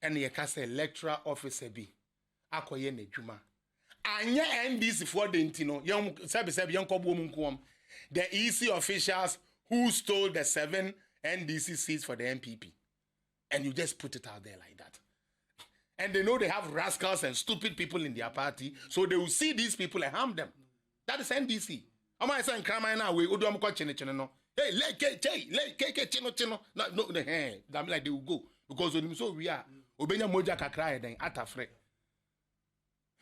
and ye can say electoral officer be akoye ne dwuma anya NDC for the intino young young kobo the EC officials who stole the 7 NDC seats for the MPP, and you just put it out there like that. And they know they have rascals and stupid people in their party, so they will see these people and harm them. That is NDC. Am I saying crime now? We do no. Hey, chino. No, hey, that like they will go because when so we are obenya moja kakra then atafre.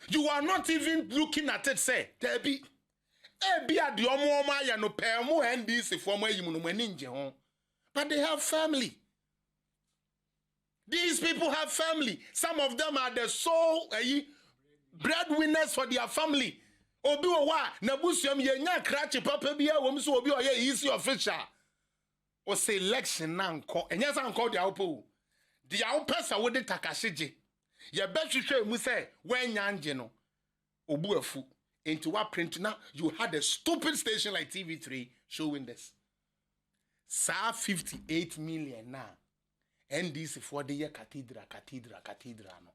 You are not even looking at it. Say there be. But they have family. These people have family. Some of them are the sole breadwinners for their family. Obi owa na busuam ye nya krache papa bia wom so obi oye easy official. O selection na nko. Enya san nko dia opo. Dia opesa wo de takasheje. Ye behwehwe mu say wanya anje no. Obu afu. Into what print now? You had a stupid station like TV3 showing this. Sa 58 million now. NDC for the year cathedral. No.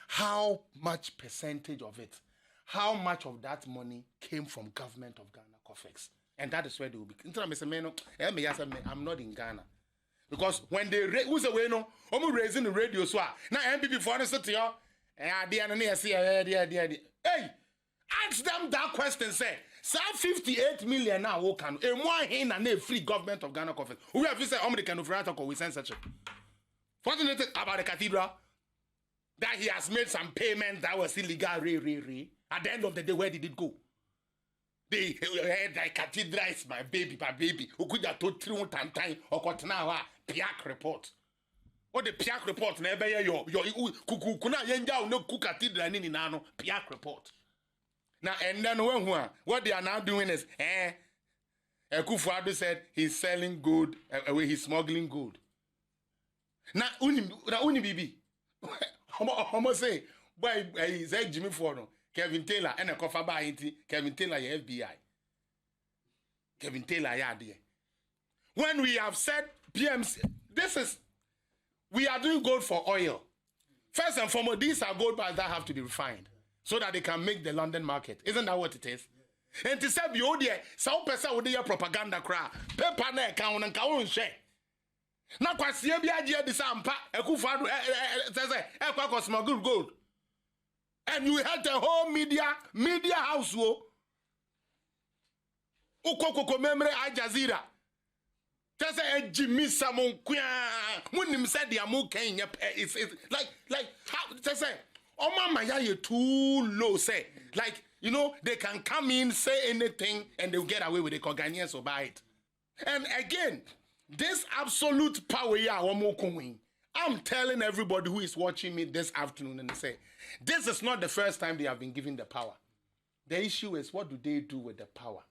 How much percentage of it? How much of that money came from government of Ghana COFEX? And that is where they will be. I'm not in Ghana. Because when they who's away no, I'm raising the radio so now MPP for us to you. Hey! Ask them that question, say, 58 million now, who can, a more in and a free government of Ghana COFEX. Who have you said, American of Rata, we send such a. Fortunately about the cathedral, that he has made some payment that was illegal, At the end of the day, where did it go? The cathedral is my baby. Who could have told 3 time or got now Piak report. What the Piak report, never your kuna yenja no cook cathedral in nano Piak report. Now, and then what they are now doing is, Kufuor said he's selling gold, he's smuggling gold. Now, uni bibi, homo say, boy, he said Jimmy Ford, Kevin Taylor, and a coffee by Kevin Taylor, FBI. Kevin Taylor, yeah, dear. When we have said PMC, we are doing gold for oil. First and foremost, these are gold bars that have to be refined. So that they can make the London market. Isn't that what it is? And to say, you dear, some person with your propaganda cry. Paper na account and count share. Now, quite see a idea the sampa, a Kufuor smuggle gold. And you had the whole media house. Ukoko memory Al Jazeera. Tese a Jimmy Samon Quia. When him said the Amu Kenya, it's like how to say. Oh mama, you're too low, say. Like, you know, they can come in, say anything, and they'll get away with it, because Ghanaians will buy it. And again, this absolute power, I'm telling everybody who is watching me this afternoon and say, this is not the first time they have been given the power. The issue is, what do they do with the power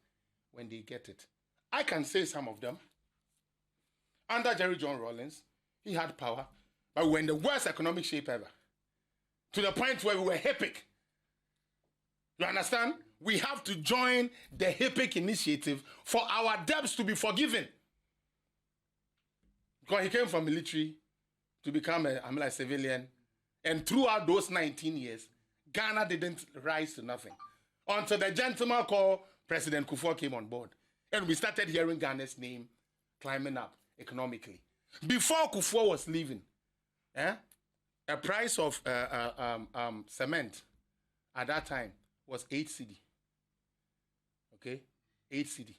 when they get it? I can say some of them. Under Jerry John Rawlings, he had power, but we were in the worst economic shape ever. To the point where we were HIPIC. You understand? We have to join the HIPIC initiative for our debts to be forgiven. Because he came from military to become a civilian. And throughout those 19 years, Ghana didn't rise to nothing. Until the gentleman called President Kufuor came on board. And we started hearing Ghana's name climbing up economically. Before Kufuor was leaving, a price of cement at that time was 8 cedi. Okay? 8 cedi.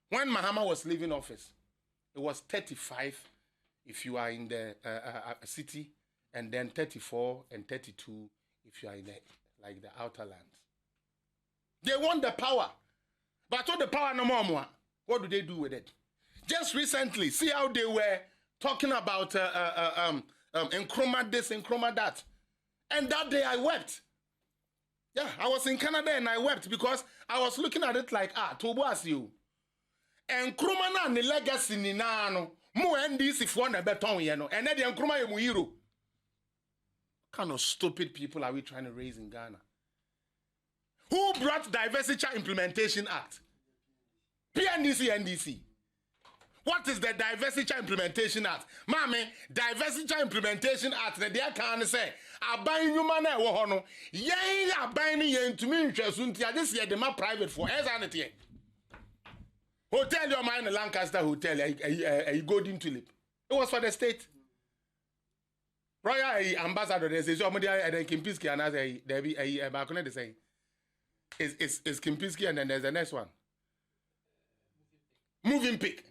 When Mahama was leaving office, it was 35 if you are in the city, and then 34 and 32 if you are in the outer lands. They want the power. But what the power no more? What do they do with it? Just recently, see how they were talking about Nkrumah this, Nkrumah that. And that day I wept. Yeah, I was in Canada and I wept because I was looking at it like, Tobo as you. Nkrumah na ni legacy ni na no. Mo NDC for na beton ye no. And then the Nkrumah ye mu hero. What kind of stupid people are we trying to raise in Ghana? Who brought Diversity Implementation Act? PNDC, NDC. What is the Diversity Implementation Act? Mame, Diversity Implementation Act, the dear can say, I buy you man, I will yea, I buy yen to me interest. This year, the private for as anything. Hotel your mind, Lancaster Hotel, a golden tulip. It was for the state. Royal ambassador, they say, somebody and Kimpiski, and as a balcony, they say, it's Kimpiski, and then there's the next one. Moving pick.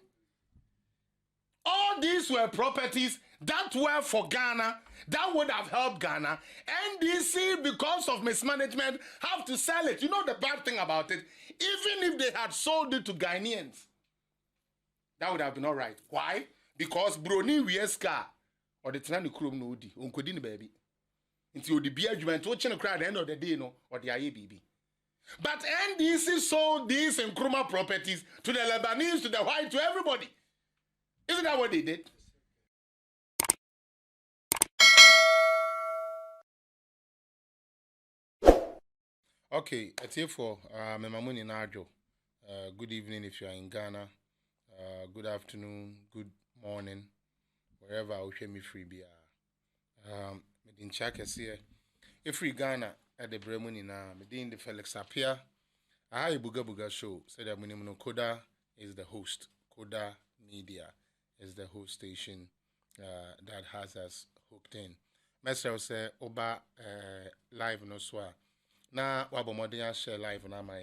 All these were properties that were for Ghana, that would have helped Ghana. NDC, because of mismanagement, have to sell it. You know the bad thing about it? Even if they had sold it to Ghanaians, that would have been all right. Why? Because Broni Wieska, or the Tnani Krum Nodi, Unkodini baby. Until the beer judgment, watching a crowd at the end of the day, no, or the IABB. But NDC sold these Nkrumah properties to the Lebanese, to the white, to everybody. Isn't that what they did? Okay, it's here for Memamuni Najo. Good evening if you are in Ghana. Good afternoon, good morning, wherever I will share me free be. In Chaka here. If free Ghana at the Bremuni na, in the Felix Appiah. I Buga Buga show. Said that Munimono Koda is the host. Koda Media is the host station that has us hooked in. Messer say Oba live no swa. Na wabo modern share live na my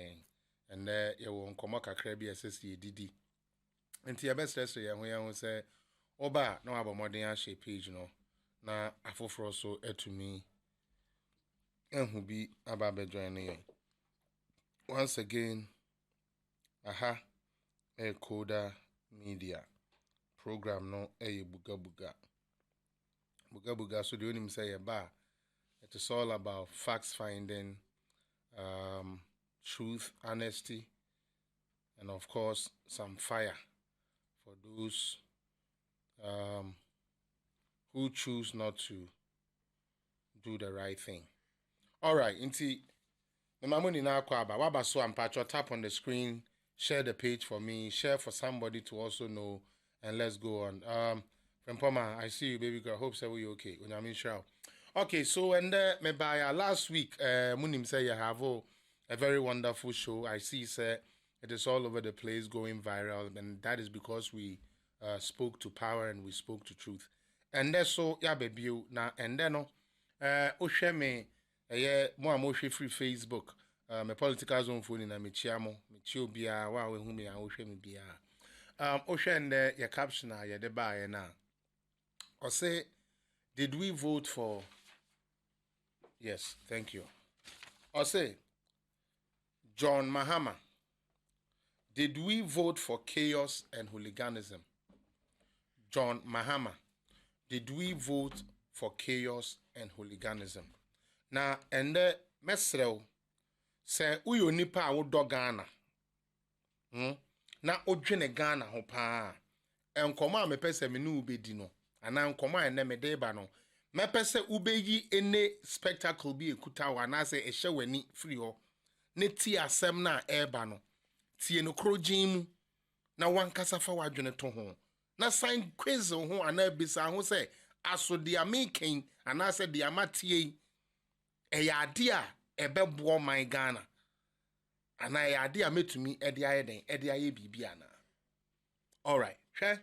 and there you won't come up a crabby SSC DD. And tia best say when say Oba no wabo modern share page no na afofro so to me and who be about joining. Once again, aha, a Koda Media program no a buga buga. Buga buga, so the only say a bar. It is all about facts finding, truth, honesty, and of course, some fire for those who choose not to do the right thing. All right, inti. Mamuni na kwaba waba so ampacho tap on the screen, share the page for me, share for somebody to also know, and let's go on. From Poma, I see you, baby girl. Hope so you okay. Okay, so and me by last week, Munim say you have a very wonderful show. I see, sir, it is all over the place, going viral, and that is because we spoke to power and we spoke to truth. And that's so yeah, baby, you now and then share me. More free Facebook. My political zone phone in a michiamo, michio bia, wow, whom I ocean me bia. Ocean there, your caption, ya de buy now. Or say, did we vote for? Yes, thank you. Or say, John Mahama, did we vote for chaos and hooliganism? John Mahama, did we vote for chaos and hooliganism? Na ende mesrew se uyo nipa a wodo Ghana na odwene Ghana ho pa enkomo a mepese me nu ubedi no ana enkomo a ene mede ba no mepese ubeyi ene spectacle bi ekuta wa na se ehye wani free ho ne ti asem na eba no tie no krojin mu na wankasa fa wadwene to ho na sign quiz ho ana bisa ho se aso dia making ana se dia matie Eyadia ebebo my Ghana. And I idea metumi edia bibiana. All right, share.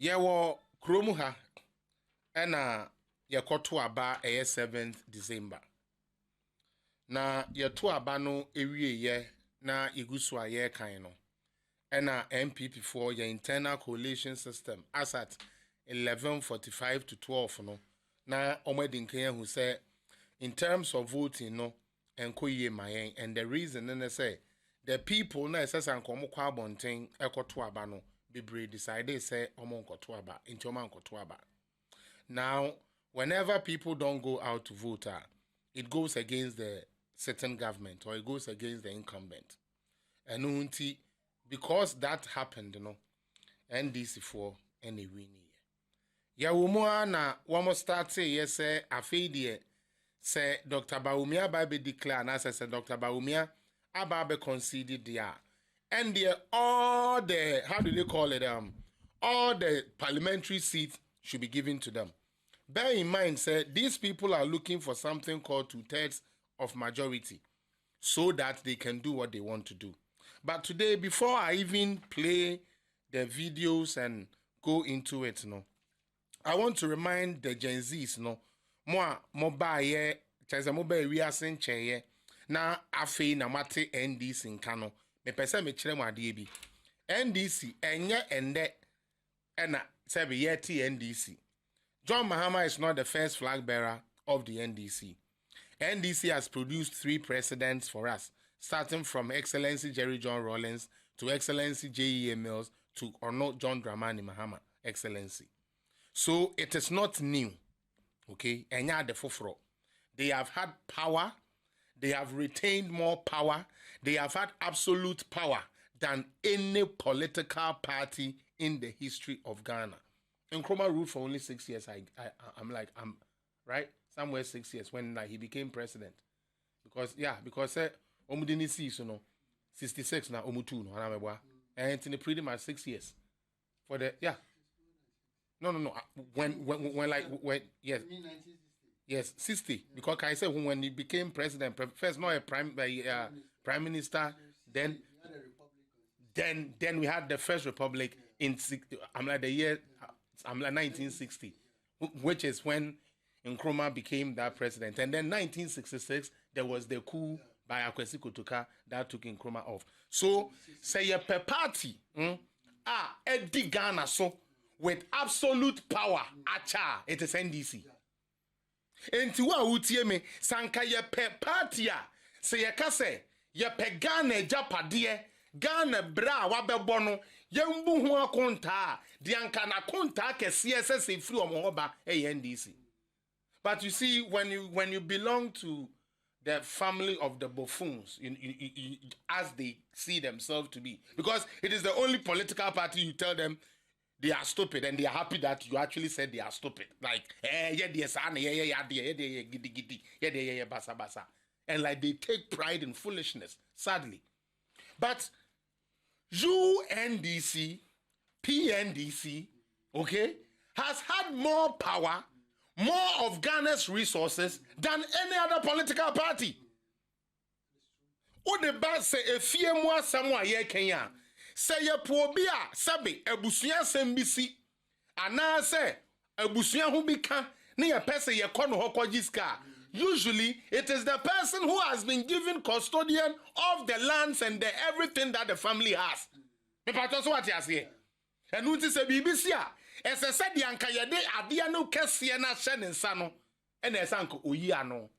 Yewo kromuha ena yekoto aba 7th December. Na yeto aba no ewie ye na igusu aye kan no. Ena MPP for your internal coalition system as at 11:45 to 12 no. Na omedinke who say in terms of voting no enkoye mayen and the reason then say the people na say sankomo kwa bonten ekoto aba no bebre decide say omonkoto aba into omankoto aba. Now whenever people don't go out to vote it goes against the certain government or it goes against the incumbent and unti because that happened no NDC for any winning. Ya womo na womo start say yes afedie say Dr. Bawumia ba be declare na say Dr. Bawumia aba be conceded there and all the, how do they call it, all the parliamentary seats should be given to them. Bear in mind, sir, these people are looking for something called 2/3 of majority so that they can do what they want to do. But today, before I even play the videos and go into it, I want to remind the Gen Zs, na afei na mate NDC nkano me pese me kire mu ade bi NDC enye ende ena sebe yeti NDC. John Mahama is not the first flag bearer of the NDC. NDC has produced 3 presidents for us, starting from Excellency Jerry John Rawlings to Excellency J.E.A. Mills to Ono John Dramani Mahama, Excellency. So it is not new, okay? Enya de foforo. They have had power. They have retained more power. They have had absolute power than any political party in the history of Ghana. Nkrumah ruled for only 6 years. I'm right somewhere 6 years when he became president. Because omudini see 66 na omutu no anamebwa and in pretty much 6 years for the no when yes 60 because I said when he became president first not a prime minister then we had the first republic in the year 1960, which is when Nkrumah became that president. And then 1966, there was the coup by Akwesi Kotoka that took Nkrumah off. So, say a party, Eddie Ghana, so with absolute power, it is NDC. And to what would you me, Sanka ye party, say a kase, ye Ghana Japadie, Ghana bra wabebono, yembu huwa konta, diankana konta ke CSS free omoba NDC. But you see, when you belong to the family of the buffoons, as they see themselves to be, because it is the only political party you tell them they are stupid and they are happy that you actually said they are stupid. Like, basa. And like they take pride in foolishness, sadly. But you NDC, PNDC, okay, has had more power, more of Ghana's resources than any other political party. O de ba se efie mu asamo aye Kenya. Se ye pobia sabe ebusuya sembisi ana se ebusuya hu bi ka na ye pese ye kɔ no hokojiska. Usually, it is the person who has been given custodian of the lands and the everything that the family has. Me pato what you say. And unti se BBC as I said, Yanka Yade Adiano Kessia na Shen and Sano and Esanko Uyiano.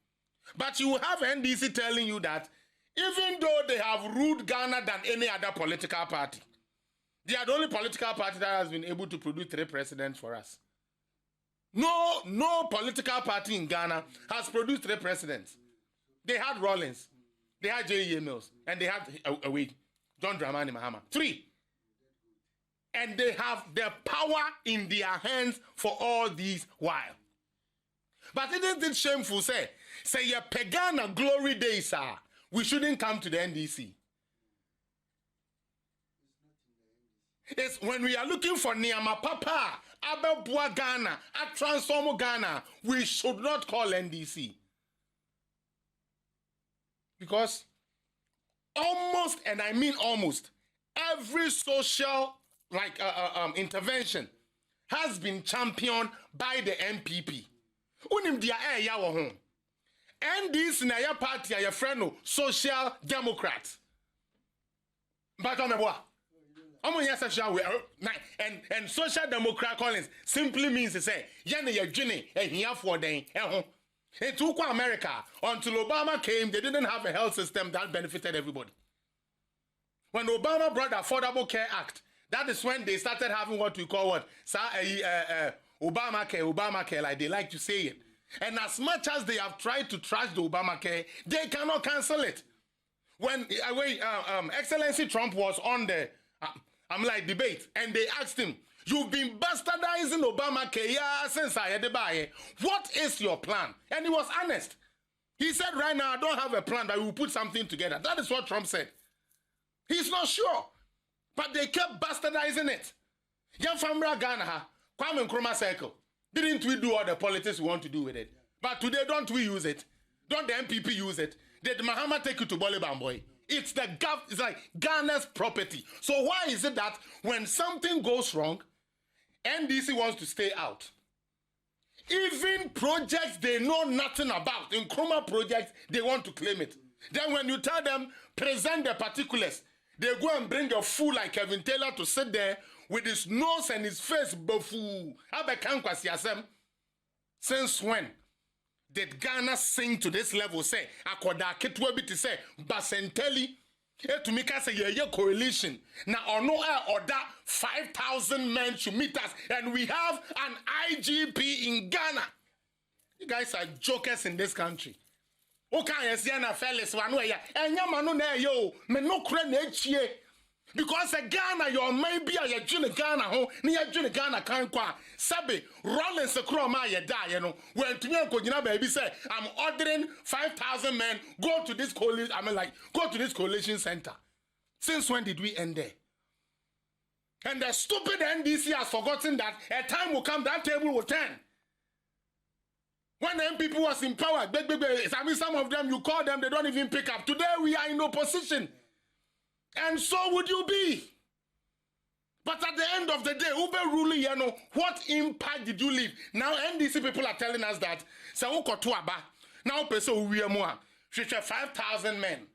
But you have NDC telling you that even though they have ruled Ghana than any other political party, they are the only political party that has been able to produce 3 presidents for us. No political party in Ghana has produced 3 presidents. They had Rawlings, they had J.E.A. Mills, and they had John Dramani Mahama. 3. And they have the power in their hands for all these while. But isn't it shameful, say your Pagana glory days are, we shouldn't come to the NDC. It's when we are looking for Niama Papa, Ababua Ghana, a Transform Ghana, we should not call NDC. Because almost, and I mean almost, every social intervention has been championed by the MPP. Unim dia ya wo ho. NDC na ya party ya friend Social Democrat. But on the what? And Social Democrat Collins simply means to say, Yene ya dwene ehia for den ehho. It took America until Obama came, they didn't have a health system that benefited everybody. When Obama brought the Affordable Care Act, that is when they started having what we call Obamacare, like they like to say it. And as much as they have tried to trash the Obamacare, they cannot cancel it. When Excellency Trump was on the debate, and they asked him, "You've been bastardizing Obamacare since I had to buy it. What is your plan?" And he was honest. He said, "Right now, I don't have a plan, but we'll put something together." That is what Trump said. He's not sure. But they kept bastardizing it. Young Famra Ghana, Kwame Nkrumah circle. Didn't we do all the politics we want to do with it? But today, don't we use it? Don't the MPP use it? Did Mahama take you to Bolibamboy? It's it's like Ghana's property. So why is it that when something goes wrong, NDC wants to stay out? Even projects they know nothing about, in Nkrumah projects, they want to claim it. Then when you tell them, present the particulars, they go and bring a fool like Kevin Taylor to sit there with his nose and his face buffoo. Since when did Ghana sing to this level? Say, Akoda Ketwebi to say, Basenteli, to make us a coalition. Now, or no order 5,000 men to meet us, and we have an IGP in Ghana. You guys are jokers in this country. Okay, Felix, one way, and Yamano, yo, me no credit. Because a Ghana, your maybe a Junior Ghana home, near Junior Ghana can't qua. Sabi, Rollins a croma, ya die, you know. When Tunyanko, baby say, I'm ordering 5,000 men, go to this coalition, go to this coalition center. Since when did we end there? And the stupid NDC has forgotten that a time will come, that table will turn. When the MPP was in power, some of them, you call them, they don't even pick up. Today, we are in opposition. And so would you be. But at the end of the day, Ube ruling, you know, what impact did you leave? Now, NDC people are telling us that, now, peso we are more, 5,000 men.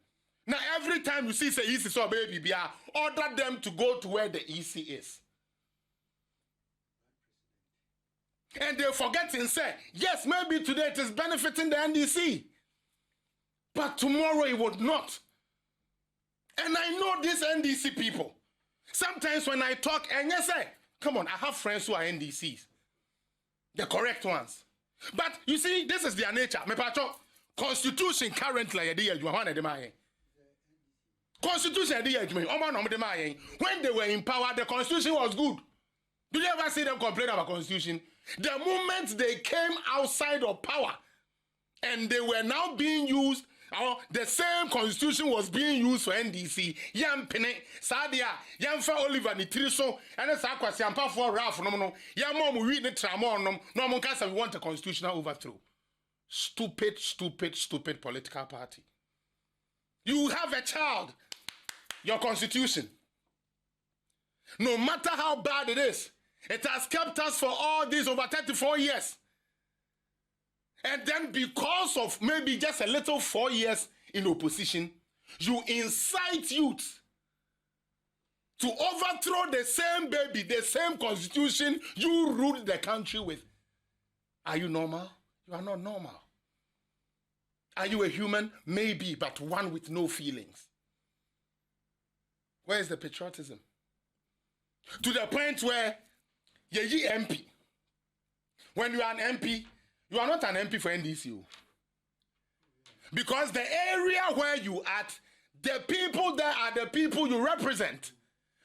Now, every time you see, say, EC, so baby, order them to go to where the EC is. And they forget and say, yes, maybe today it is benefiting the NDC. But tomorrow it would not. And I know these NDC people. Sometimes when I talk, and you say, come on, I have friends who are NDCs. The correct ones. But you see, this is their nature. Constitution currently, Constitution, when they were in power, the Constitution was good. Did you ever see them complain about Constitution? The moment they came outside of power and they were now being used, the same Constitution was being used for NDC. Yam Pene, Sadia, Yam for Oliver Nitriso, and a Sakwas Yampa for Ralph Nomono, Yam Mom read the Tramon, no one can say we want a constitutional overthrow. Stupid, stupid, stupid political party. You have a child, your Constitution. No matter how bad it is, it has kept us for all these over 34 years. And then because of maybe just a little 4 years in opposition, you incite youth to overthrow the same baby, the same Constitution you ruled the country with. Are you normal? You are not normal. Are you a human? Maybe, but one with no feelings. Where is the patriotism? To the point where you're MP. When you are an MP, you are not an MP for NDC. Because the area where you at, the people there are the people you represent.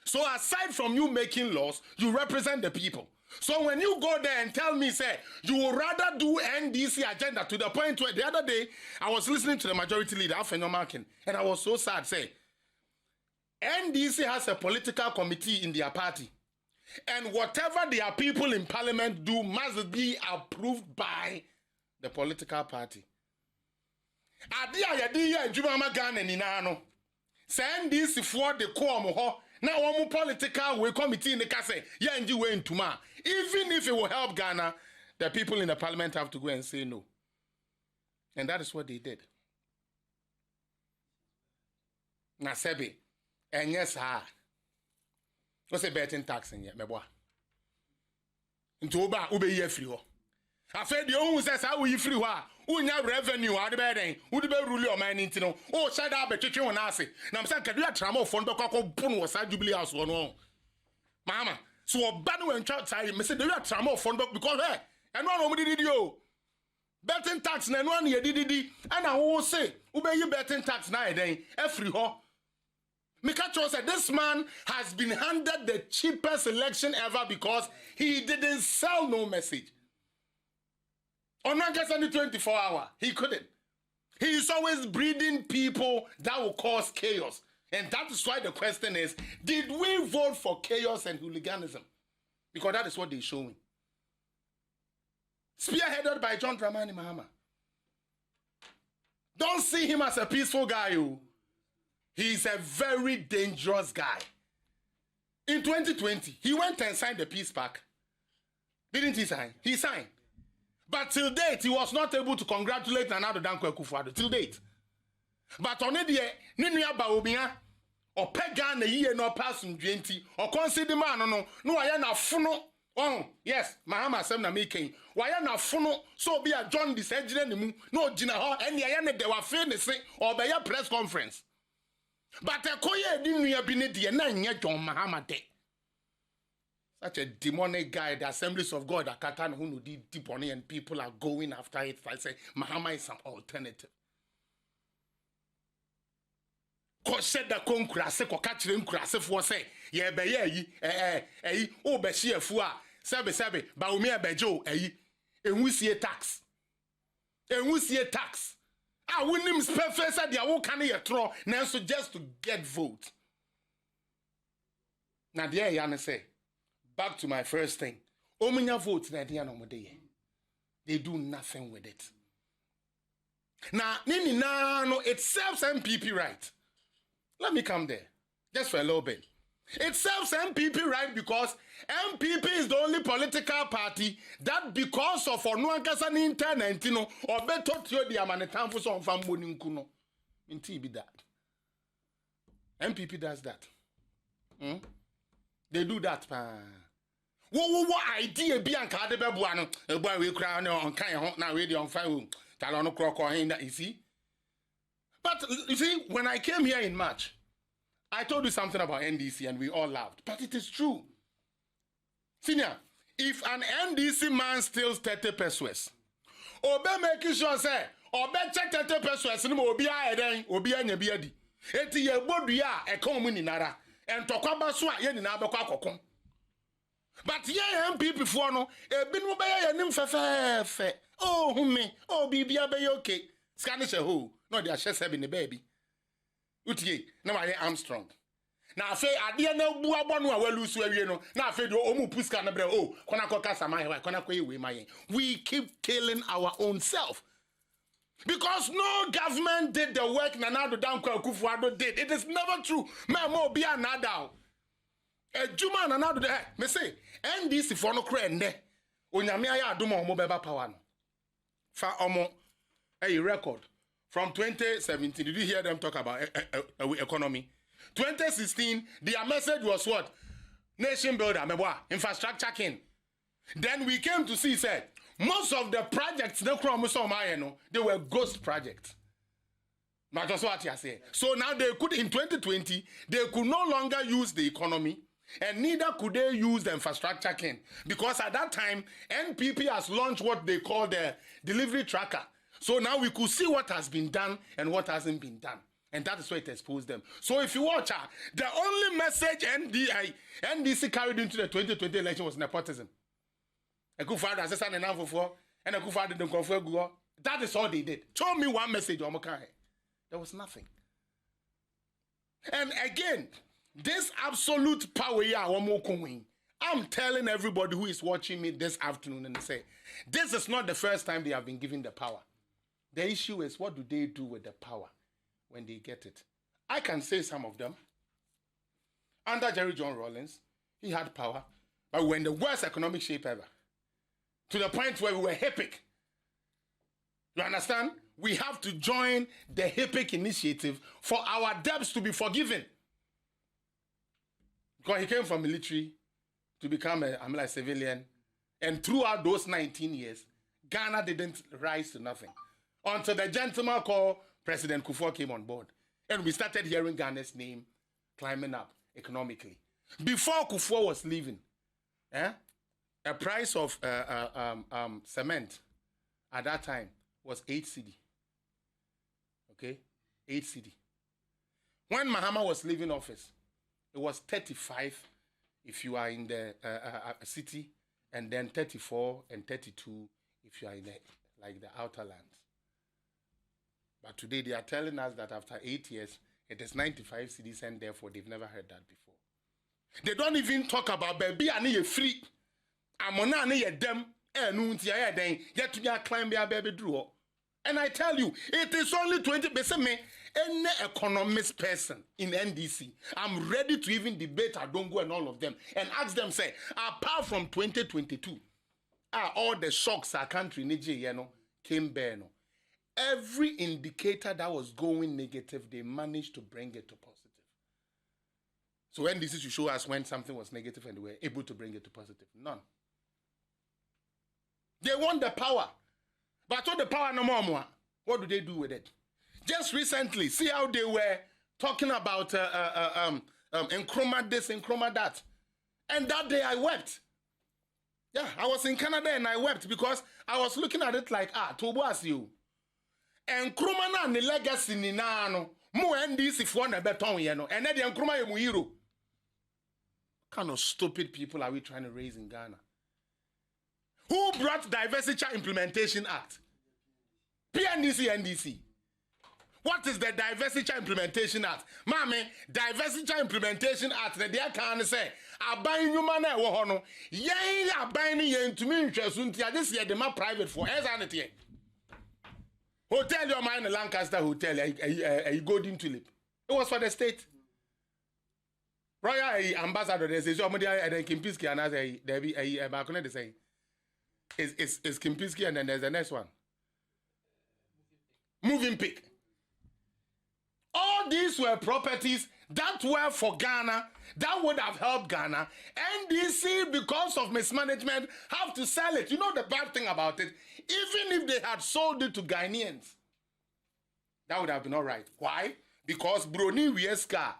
So aside from you making laws, you represent the people. So when you go there and tell me, say, you would rather do NDC agenda to the point where the other day, I was listening to the majority leader, Appiah Markin, and I was so sad, say, NDC has a political committee in their party. And whatever their people in parliament do must be approved by the political party. Adia Jumama Ghana Ninano. Send this for the Kuomo. Now one political committee in the Kase. Yanji way Tuma. Even if it will help Ghana, the people in the parliament have to go and say no. And that is what they did. Nasebi. And yes, what's a betting tax in yet, Meboa? Into Oba, Ube ye free. I fed the own says, how will you free? Unya revenue, out the bedding, would be rule your man into no. Oh, shut up a chicken on us. Now I'm saying, can you a tramo phone, but Pun was a jubilee house one on. Mama, so a bad one child side, Mr. Do you tramo phone book because her and one did you. Betting tax, and one year did and I will say, Ube you betting tax now, then, every ho. Mikacho said this man has been handed the cheapest election ever because he didn't sell no message. On only 24 hours, he couldn't. He is always breeding people that will cause chaos. And that is why the question is, did we vote for chaos and hooliganism? Because that is what they're showing. Spearheaded by John Dramani Mahama. Don't see him as a peaceful guy. He's a very dangerous guy. In 2020, he went and signed the peace pact. Didn't he sign? He signed. But till date, he was not able to congratulate Nana Dankwa Akufo-Addo. Till date. But on the day, Ninuya Baobia, or Pegan a year no passing 20, or consider man, no, I am a funo. Oh, yes, Mahama said na making. Why are not funo? So be a John this no Jina, and the Ayana de were famous or by a press conference. But a Koya didn't have been the 9 year John Mahama day. Such a demonic guy, the Assemblies of God, a Katan who did deep on it, and people are going after it. I say, Mahama is some alternative. Ko said the conkrase, ko catch him krase for say, ye be ye, oh, be she a fua, sebe, ba umi a bejo, and we see a tax. And we see a tax. I wouldn't him professor, the awo can you throw, now so just to get vote. Now, there, Yana say, back to my first thing. Ominya votes, they do nothing with it. Now, it serves MPP right. Let me come there, just for a little bit. It serves MPP right because MPP is the only political party that because of Onuankasa ni internet, or better to the Amanitan for some family Nkuno. Inti be that. MPP does that. They do that. What idea be an card buano, a boy we crown on kind now radio on fire, Talono Croc or you see? But you see, when I came here in March, I told you something about NDC and we all laughed. But it is true. Senior, if an NDC man steals 30 pesos, obe making sure say, obe check 30 pesos, no obi a obi anya biadi. Eti ye bodu ya ekonomi ni nara. En tokwaba so a ye ni na abekwa akokon. But ye MPP for no, ebi no be ye nim fefefe. Oh humi, oh bibia be okay. Scanish a ho. No, they are just having a baby. Utie, now I am Armstrong. Now I say, I didn't know Buabano, well, lose where you know. Now I feel the Omu Puskana, oh, Konako Samai, Konako, my. We keep killing our own self. Because no government did the work Nanado Dankwa Akufo-Addo did. It is never true. Mamo be another. A Juma and another there. Me say, NDC for no crane. Onyamia Duma Mobeba Power. Fa Omo a record. From 2017, did you hear them talk about economy? 2016, their message was what? Nation builder, infrastructure king. Then we came to see, said, most of the projects, they were ghost projects. Not just what you say. So now they could, in 2020, they could no longer use the economy, and neither could they use the infrastructure king. Because at that time, NPP has launched what they call the delivery tracker. So now we could see what has been done and what hasn't been done. And that is why it exposed them. So if you watch the only message NDC carried into the 2020 election was nepotism. Akufo-Addo has said enough for, and Akufo-Addo didn't confirm Google. That is all they did. Show me one message, there was nothing. And again, this absolute power, I'm telling everybody who is watching me this afternoon and say, this is not the first time they have been given the power. The issue is, what do they do with the power when they get it? I can say some of them. Under Jerry John Rawlings, he had power, but we were in the worst economic shape ever. To the point where we were HIPIC. You understand? We have to join the HIPIC initiative for our debts to be forgiven. Because he came from military to become a civilian. And throughout those 19 years, Ghana didn't rise to nothing. Until the gentleman called President Kufuor came on board. And we started hearing Ghana's name climbing up economically. Before Kufuor was leaving, a price of cement at that time was 8 cedi. Okay? 8 cedi. When Mahama was leaving office, it was 35 if you are in the city, and then 34 and 32 if you are in the outer lands. But today they are telling us that after 8 years, It is 95 cedis, and therefore they've never heard that before. They don't even talk about baby and you free. Amona and you them, and yet to climb your baby draw. And I tell you, it is only 20%. Me, any economist person in NDC, I'm ready to even debate Adongo and all of them and ask them, say, apart from 2022, all the shocks our country came bare. Every indicator that was going negative, they managed to bring it to positive. So NDC should show us when something was negative and they were able to bring it to positive. None. They want the power. But all the power no more. What do they do with it? Just recently, see how they were talking about Nkrumah this, Nkrumah that. And that day I wept. Yeah, I was in Canada and I wept because I was looking at it like, Tobo as you. Nkrumah na the legacy ni na no. Mo NDC for na beton ye no. And then the Nkrumah ye mu hero. What kind of stupid people are we trying to raise in Ghana? Who brought Diversity Implementation Act? PNDC, NDC. What is the Diversity Implementation Act? Mami, Diversity Implementation Act, they can say, Abayin human wohono, ye abayin yen to me interest until this year the private for sanity. Hotel your mind, Lancaster Hotel, a golden tulip. It was for the state. Royal ambassador, they say, somebody and Kimpiski and I there be a balcony, they say. Is Kimpiski and then there's the next one. Moving pick. All these were properties that were for Ghana, that would have helped Ghana. NDC, because of mismanagement, have to sell it. You know the bad thing about it? Even if they had sold it to Ghanaians, that would have been all right. Why? Because Broni Wieska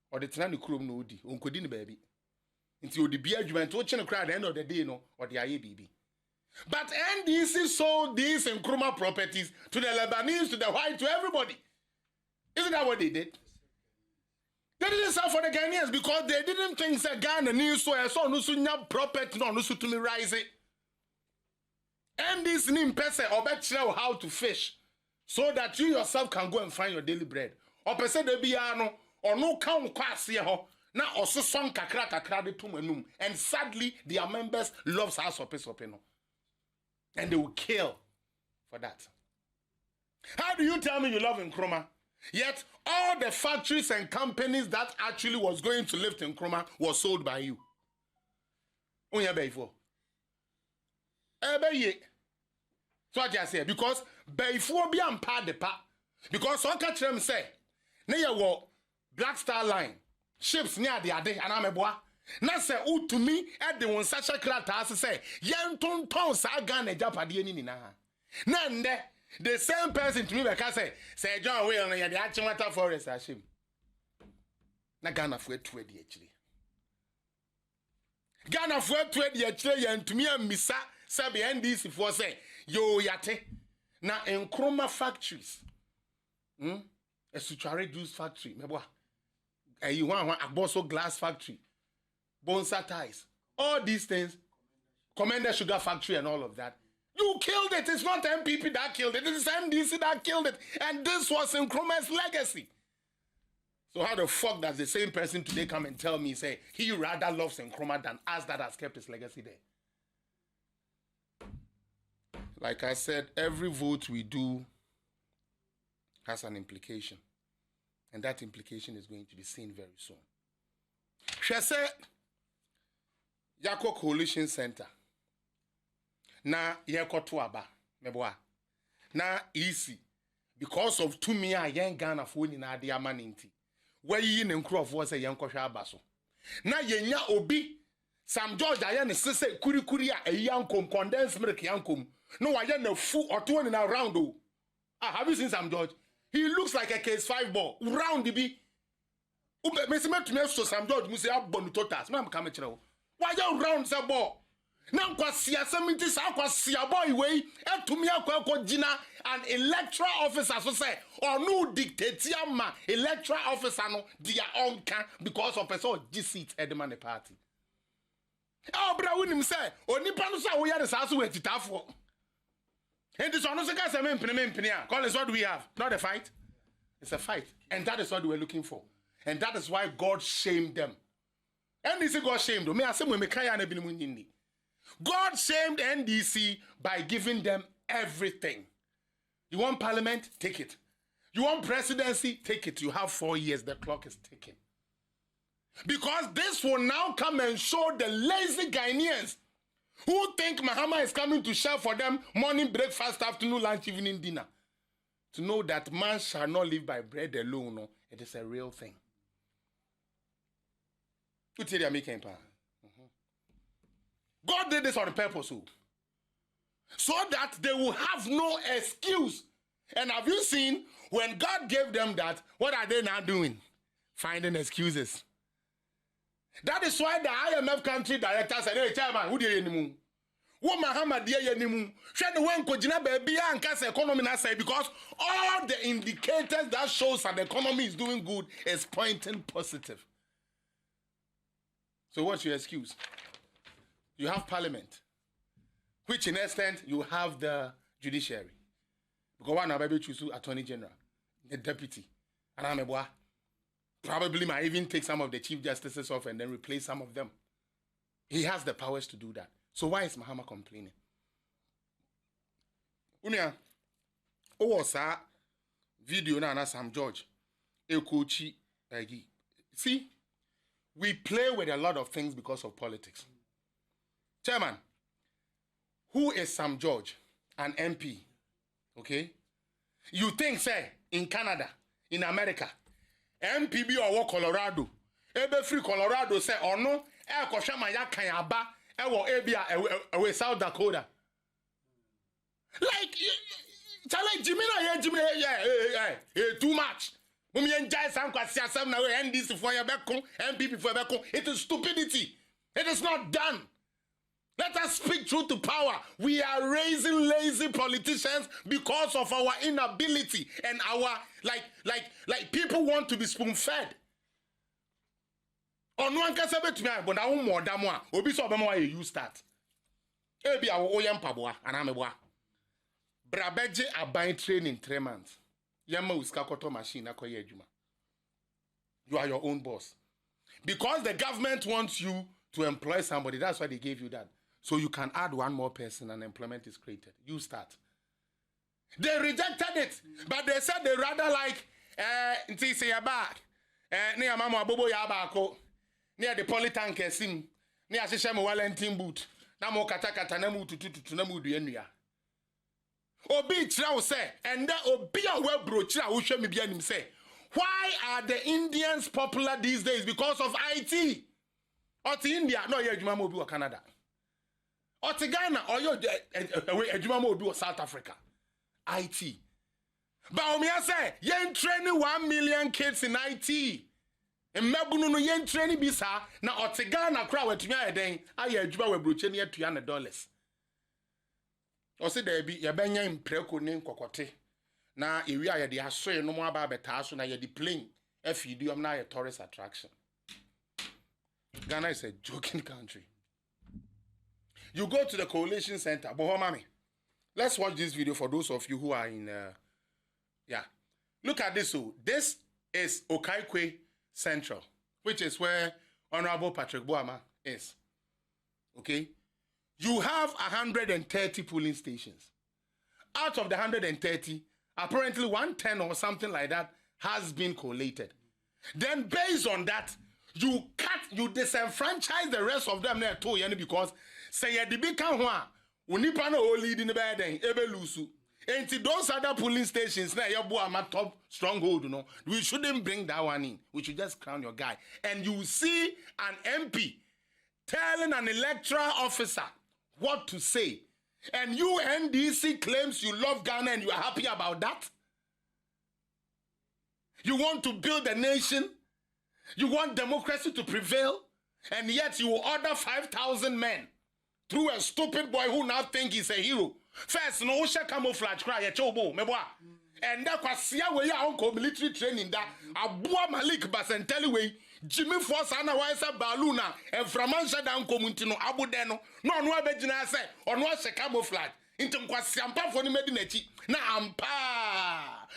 or the Trani Krum Nodi, Unkodini baby. Until the beer you went to watching a crowd at the end of the day, no, or the IABB. But NDC sold these Nkrumah properties to the Lebanese, to the white, to everybody. Isn't that what they did? They didn't sell for the Ghanaians because they didn't think that Ghana needs so no property, no to me rise it. NDC nim pese or bet you how to fish so that you yourself can go and find your daily bread. Or pese de biano or no count kwasi ho. Now also song kakra de tumanum. And sadly, their members loves us openo. And they will kill for that. How do you tell me you love Nkrumah? Yet all the factories and companies that actually was going to lift Nkrumah was sold by you. Onya before. So what I say, because before be ampa de pa. Because some catch them say, ne ya wo Black Star Line, ships near the ade and ameboa. Na se to me at the one such a krata say, yen ton sa Ghana Japadi ni na. Nande, the same person to me can say John Will and the Achimata Forest Ashim. Na Ghana for 20 actually. Ghana for 20 actually, and to me and Missa Sabi NDC for say, yo yate. Na Nkrumah factories. A suture juice factory. Meboa. You want a Bosso glass factory. Bonsa ties, all these things, Commander Sugar Factory and all of that. You killed it. It's not MPP that killed it. It is MDC that killed it. And this was Nkrumah's legacy. So how the fuck does the same person today come and tell me, say, he rather loves Nkrumah than us that has kept his legacy there? Like I said, every vote we do has an implication. And that implication is going to be seen very soon. She said, Yako Coalition Center. Na yeko tuaba meboa. Na easy because of 2 million yen Ghana for ni na dia maninti. Where yi ne nkrofo say yen kohwa abaso. Na yenya obi Sam George aye ne sese kurikuri a yankom condensed milk yankom. No aye na fu oto ni na round o. Have you seen Sam George? He looks like a case 5 ball. Round be. Mesima to me so Sam George mu say abonu totas. Me am come kire. Why you round the ball? Now, boy way, to me, an electoral officer, so say, or no dictator, electoral officer, no, their own can because of a so G-seat at the money party. Oh, but I wouldn't say, or Nipanusa, we had a sass with it for. And this one was a gas, Collins, what do we have? Not a fight. It's a fight. And that is what they were looking for. And that is why God shamed them. NDC got shamed. God shamed NDC by giving them everything. You want parliament? Take it. You want presidency? Take it. You have 4 years. The clock is ticking. Because this will now come and show the lazy Ghanaians who think Mahama is coming to share for them morning, breakfast, afternoon, lunch, evening, dinner. To know that man shall not live by bread alone. No, it is a real thing. God did this on purpose. So that they will have no excuse. And have you seen, when God gave them that, what are they now doing? Finding excuses. That is why the IMF country director said, hey, chairman, who do you need? What Mahama dear you need? Share the one kojina baby and cast economy na say, because all the indicators that shows that the economy is doing good is pointing positive. So what's your excuse? You have parliament, which in extent you have the judiciary. Because one baby choose attorney general, the deputy, and I'm a boy. Probably might even take some of the chief justices off and then replace some of them. He has the powers to do that. So why is Mahama complaining? Unia, a video na Sam George, see, we play with a lot of things because of politics. Chairman, who is Sam George? An MP. Okay? You think, say, in Canada, in America, MPB or Colorado, ebe free Colorado say, or no, koshama ya kanyaba, ewo ebia South Dakota. Like, too much. It is stupidity. It is not done. Let us speak truth to power. We are raising lazy politicians because of our inability and our like people want to be spoon-fed. On one case but I want more than one. Obi so obama you start. Ebi awo oyam paboa anameboa. Brabeje aban training 3 months. Yama uska koto machine akoye adwuma. You are your own boss. Because the government wants you to employ somebody, that's why they gave you that. So you can add one more person and employment is created. You start. They rejected it, but they said they rather like near Mama Bobo Yabako, near the Politan Kesim, near Shishem Wellington boot, Namo Katakata Namu to Namu Duenia. Obi Trao say, and that Obi a well brocha who show me behind him say, why are the Indians popular these days? Because of IT. Or to India, no, yeah, Juma Mobi or Canada. Or to Ghana, or you're Juma Mobi or South Africa. IT. But I say, you're training 1 million kids in IT. And Mabunu, you're training Bisa, now or to Ghana, crowd to me a day, I hear Juma Bruchenia $200. Or say there be your Benya in Preco name Cocote. Now, if we are the Assoy no more about Betasso, now you're the plane. If you do, I'm not a tourist attraction. Ghana is a joking country. You go to the coalition center, Bohomami. Let's watch this video for those of you who are in. Yeah, look at this. So this is Okaikwe Central, which is where Honorable Patrick Boama is. Okay, you have 130 polling stations. Out of the 130, apparently 110 or something like that has been collated. Then based on that, you disenfranchise the rest of them there too, because say the big canwa, unipa no lead in the bed, ebe lusu. And those other polling stations, now your boy my top stronghold, you know. We shouldn't bring that one in. We should just crown your guy. And you see an MP telling an electoral officer what to say. And you NDC claims you love Ghana and you are happy about that? You want to build a nation? You want democracy to prevail? And yet you order 5,000 men through a stupid boy who now think he's a hero. First, no camouflage cry a chobo, meboa. And that was see where your uncle military training that Abua Malik Basenteliway, Jimmy Force Anawaisa Baluna, and Framansha down Communtino, Abudeno, no Abedina say, or no camouflage. Into Kwasiampa for the Medinachi. Na ampa.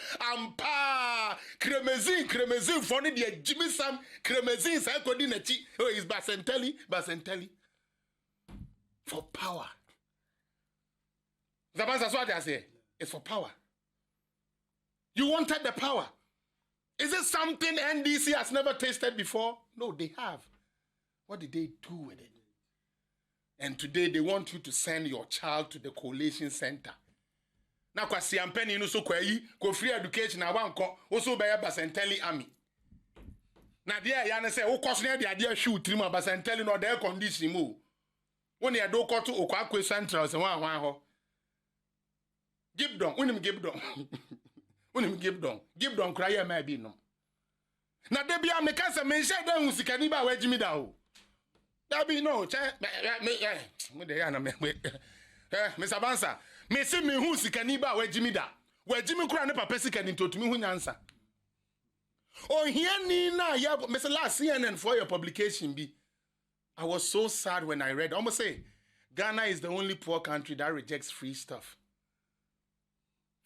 Kremezin for the Jimmy Sam. Kremezin Sakodinachi. Oh, is Basentelli. For power. That's what I say. It's for power. You wanted the power. Is it something NDC has never tasted before? No, they have. What did they do with it? And today they want you to send your child to the collation center. Now, kwasi ampeni no so kwayi, ko free education na wanko, also by a Basentelli army. Now there yana say, o koso the idea shoot trim Basentelli no their condition mo. When you do go to Okwakwe Central, say one ho. Give down, Give down, cry may be no. Now there be a mekasa mention them who can ba we Jimmy da. That be no, Mr. Bansa, me see me who si kaniba we Jimmy da. We Jimmy kura ne papa si kaninto to me hu nyansa. Oh here ni na ya Mr. last CNN for your publication be. I was so sad when I read. Almost say Ghana is the only poor country that rejects free stuff.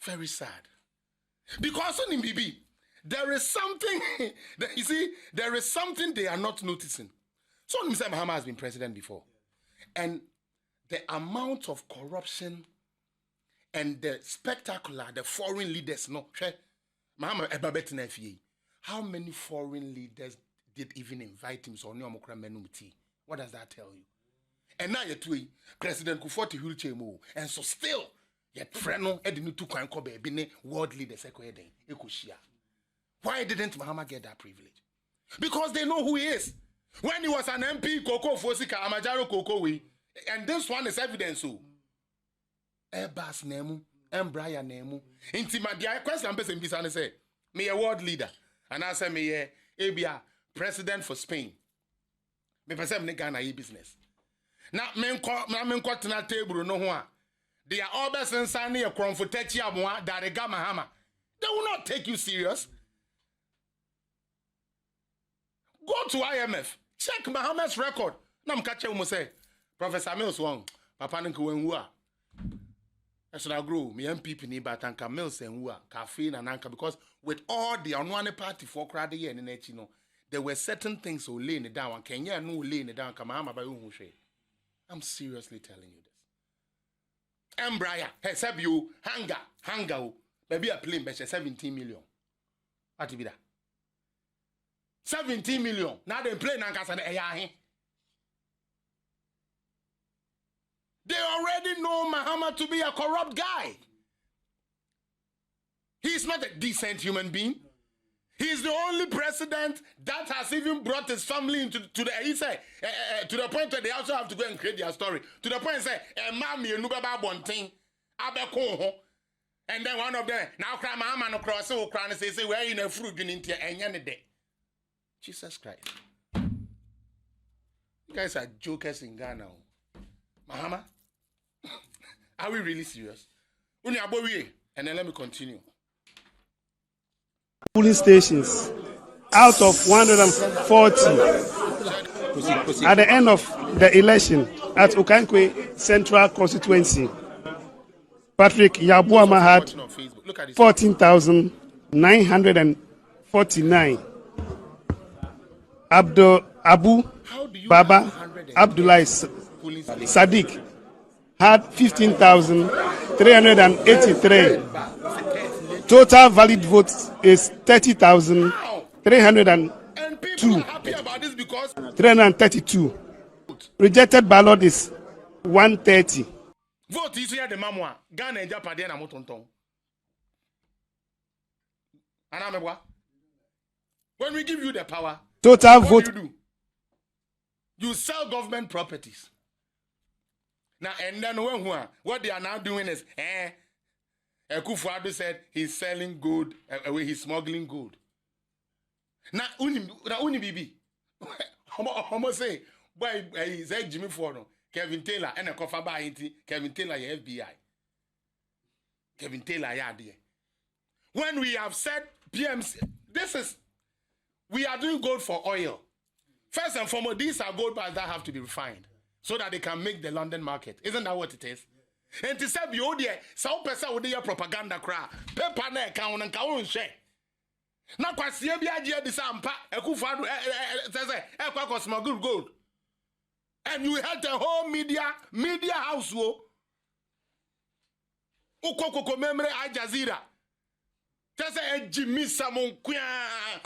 Very sad. Because on BB, there is something that you see, there is something they are not noticing. So Mr. Mahama has been president before. And the amount of corruption and the spectacular, the foreign leaders, no, Mahama, how many foreign leaders did even invite him? So what does that tell you? And now you're doing President Kufuor wheelchair move. And so still, yet Freno edinu to Kwankobe bine world leaders Why didn't Mahama get that privilege? Because they know who he is. When he was an MP, Koko Fosika, Amajaro Koko we, and this one is evidence so. Ebas nemu, Embraya nemu. Intimadia question I'm person bisa say, me a world leader. And I say me a Appiah president for Spain. Me person me Ghana business. Now men ko tena table no ho. They are all best and signing a comfortechi amwa that Mahama. They will not take you serious. Go to IMF. Check Mahama's record. Now I'm catching you say, Professor Mills won. Papa Nkuwenwa. I should grow. Me MPP ni batanka Mills and Wua, caffeine and anka because with all the unwanted party for crowd here in the you know, there were certain things who laying it down. Kenya no laying it down. Mahama by I'm seriously telling you this. Embraya, hey, sab you hanga, baby a plane, but 17 million. What to be that? 17 million. Now they play Nankas and AI. They already know Mahama to be a corrupt guy. He's not a decent human being. He's the only president that has even brought his family into to the point where they also have to go and create their story. To the point say, "Mami, you know about one thing, and then one of them now cry Mahama no cross so cry and say where you know fruit you need to end day." Jesus Christ, you guys are jokers in Ghana. Mahama, are we really serious? And then let me continue. Polling stations out of 140 at the end of the election at Okankwe Central Constituency. Patrick Yabuama had 14,949. Abu Baba Abdullah Sadiq had 15,383. Total valid votes is 30,332. Rejected ballot is 130. Vote is here the mamwa. Ghana and Japan na motonton. Anamebwa. When we give you the power, total what vote do? You sell government properties. Now and then what they are now doing is Kufuor said he's selling gold, he's smuggling gold. Now, uni bibi. Homo say, boy, he said Jimmy Ford, Kevin Taylor, and a coffee by Kevin Taylor, your FBI. Kevin Taylor, yeah, dear. When we have said PMC, we are doing gold for oil. First and foremost, these are gold bars that have to be refined so that they can make the London market. Isn't that what it is? And to say, you dear, some person with your propaganda cry, paper na account and count share. Now, quite see a idea the sampa, a kufadu, a smuggle gold. And you had the whole media household. Ukoko memory Al Jazeera. Just a Jimmy Samon Quia.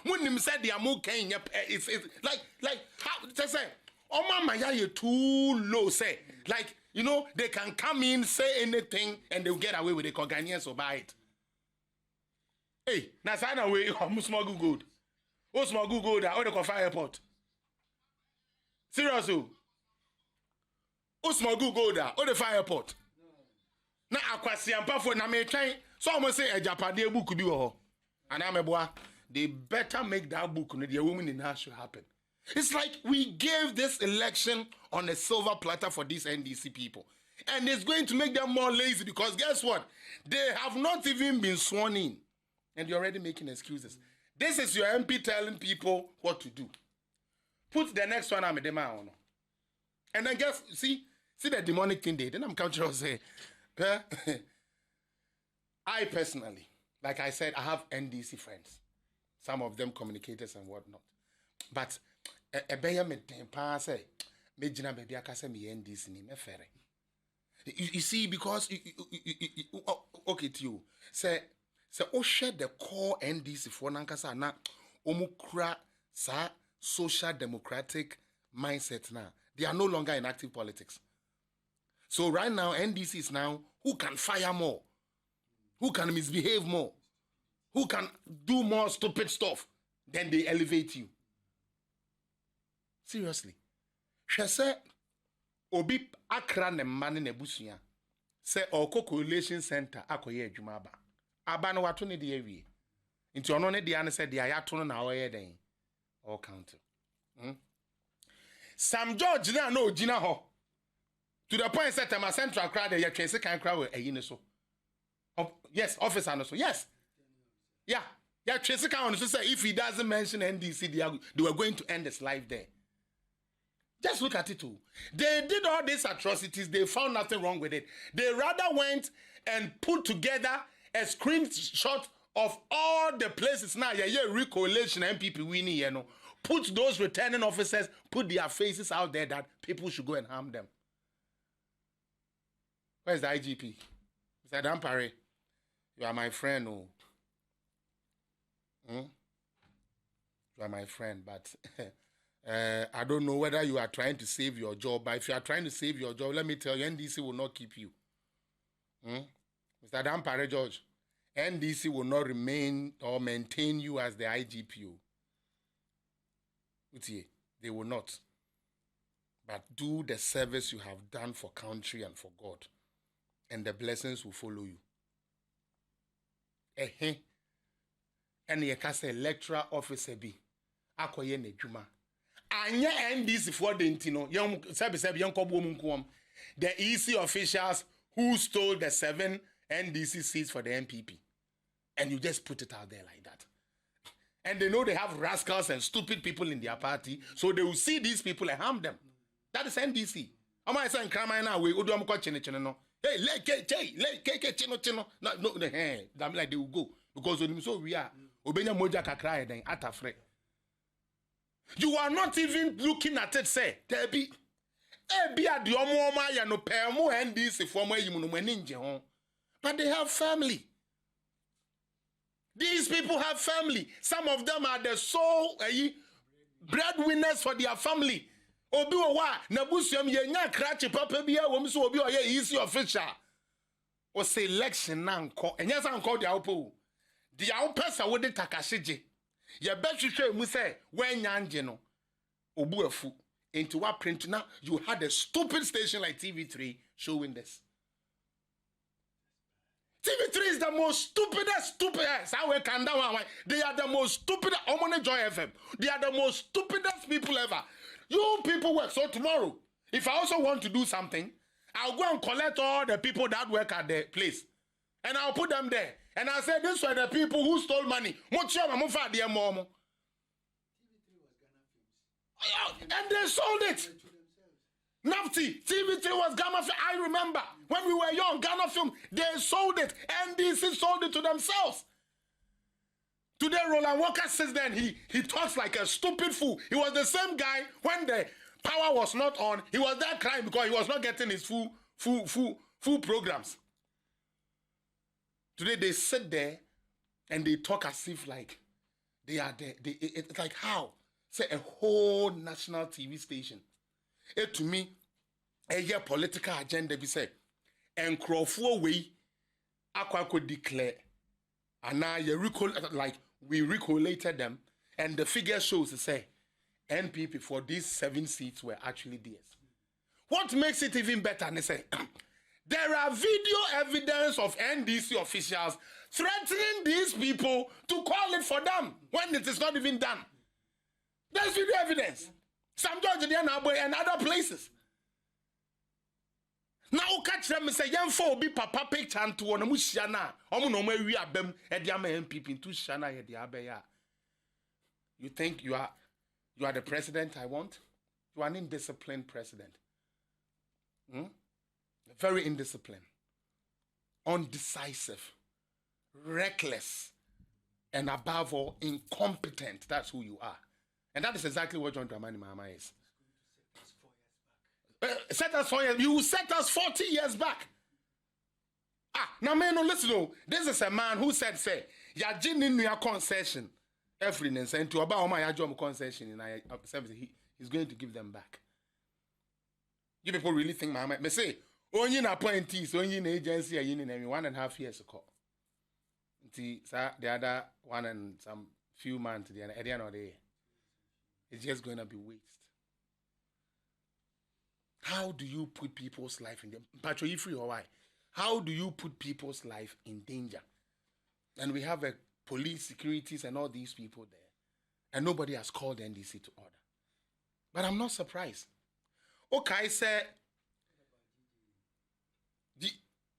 When him said the Amu Kenya, it's like how to say, oh mama, you too low, say. Like, you know, they can come in, say anything, and they'll get away with it, because Ghanaians will buy it. Hey, now sign away, oh, smuggle good. Oh, smuggle good, oh, the fire airport. Seriously. Oh, smuggle good, oh, the fire airport. Now, akwasi ampafo na me twen so almost say a Japade book bi wo ho ana meboa they better make that book no the women in should happen. It's like we gave this election on a silver platter for these NDC people, and it's going to make them more lazy, because guess what, they have not even been sworn in and you're already making excuses. This is your MP telling people what to do. Put the next one on the and then guess see the demonic thing there. Then I'm counting to say I personally, like I said, I have NDC friends. Some of them communicators and whatnot. But a beya me tempa say me jina baby akase me NDC ni me fere. You see, because okay to you say o share the core NDC for nankasa na omukra sa social democratic mindset now. They are no longer in active politics. So right now, NDC is now who can fire more, who can misbehave more, who can do more stupid stuff, then they elevate you. Seriously. She said, Obi akra ne mane ne busuya. Say Oko Coalition Center akoye adwuma aba no wato ne de awie. Nti ono ne de ane say de ayato no na oye den. All counter. Sam George na no ogina ho. To the point that my central crowd, you can say, can crowd a uniso. Yes, officer, no so. Yes. Yeah. Yeah, Tracy can say if he doesn't mention NDC, they were going to end his life there. Just look at it too. They did all these atrocities, they found nothing wrong with it. They rather went and put together a screenshot of all the places now, recoalition MPP winning, you know. Put those returning officers, put their faces out there that people should go and harm them. Where's the IGP? Mr. Dampare, you are my friend. Oh. You are my friend, but I don't know whether you are trying to save your job. But if you are trying to save your job, let me tell you, NDC will not keep you. Mr. Dampare George, NDC will not remain or maintain you as the IGP. They will not. But do the service you have done for country and for God, and the blessings will follow you. And you can say electoral officer be akoye ne dwuma. Anya NDC for the intino, the EC officials who stole the 7 NDC seats for the MPP. And you just put it out there like that. And they know they have rascals and stupid people in their party, so they will see these people and harm them. That is NDC. Am I saying crime now? We do no. Hey, chino. No, I'm like they will go because when so we are obenya moja kakra then atafre. You are not even looking at it. Say there be adi omo ya no pemu NDC for mo yimu no maninje ho. But they have family. These people have family. Some of them are the sole breadwinners for their family. Obi wa na busuam ye nya krache papa bia wo so obi oye easy official. O say election na nko. Enya san nko dia opo. Dia opesa wo de takasheje. Ye behwehwe mu say when nyanje no obu afu. Into what print now you had a stupid station like TV3 showing this. TV3 is the most stupidest. They are the most stupid. Omone Joy FM. They are the most stupidest people ever. You people work. So tomorrow, if I also want to do something, I'll go and collect all the people that work at the place. And I'll put them there. And I'll say, these were the people who stole money. And they sold it. Nafti, TV3 was Ghana Film. I remember when we were young, Ghana Film, they sold it. NDC sold it to themselves. Today, Roland Walker says then he talks like a stupid fool. He was the same guy when the power was not on. He was there crying because he was not getting his full programs. Today, they sit there and they talk as if like they are there. It's like how? Say a whole national TV station. It to me, a year political agenda be say, and Crawford way, Aqua could declare, and now you recall like we recollated them, and the figure shows to say, NPP for these 7 seats were actually theirs. What makes it even better? They say there are video evidence of NDC officials threatening these people to call it for them when it is not even done. There's video evidence. Some George and other places. Now, catch them and say, young folk be papa picture and to one of Mushana. No more we are them at the MPP into Shana at the Appiah. You think you are the president I want? You are an indisciplined president. Very indisciplined, undecisive, reckless, and above all, incompetent. That's who you are. And that is exactly what John Dramani Mahama is. Set us 4 years. You set us 40 years back. Now, man, no, listen. No, this is a man who said, "Say, ya in your concession, every and to about my job concession in I he's going to give them back." You people really think Mahama? Me say, only in appointees, only in agency, in 1.5 years ago. The other 1 and some few months, at the end of the year. It's just going to be waste. How do you put people's life in danger? Patrol free or why? How do you put people's life in danger? And we have a police, securities, and all these people there. And nobody has called NDC to order. But I'm not surprised. Okay, sir.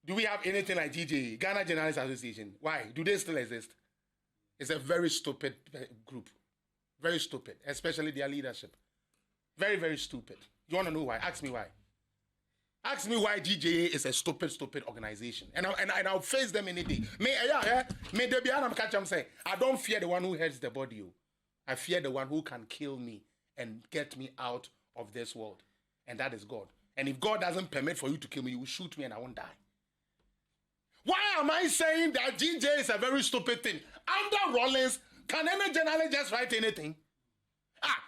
Do we have anything like GJ, Ghana Journalists Association? Why? Do they still exist? It's a very stupid group. Very stupid, especially their leadership. Very, very stupid. You want to know why? Ask me why. Ask me why GJA is a stupid organization. And I'll face them any day. May they be say, I don't fear the one who heads the body. I fear the one who can kill me and get me out of this world. And that is God. And if God doesn't permit for you to kill me, you will shoot me and I won't die. Why am I saying that GJ is a very stupid thing? Under Rollins, can any journalist just write anything?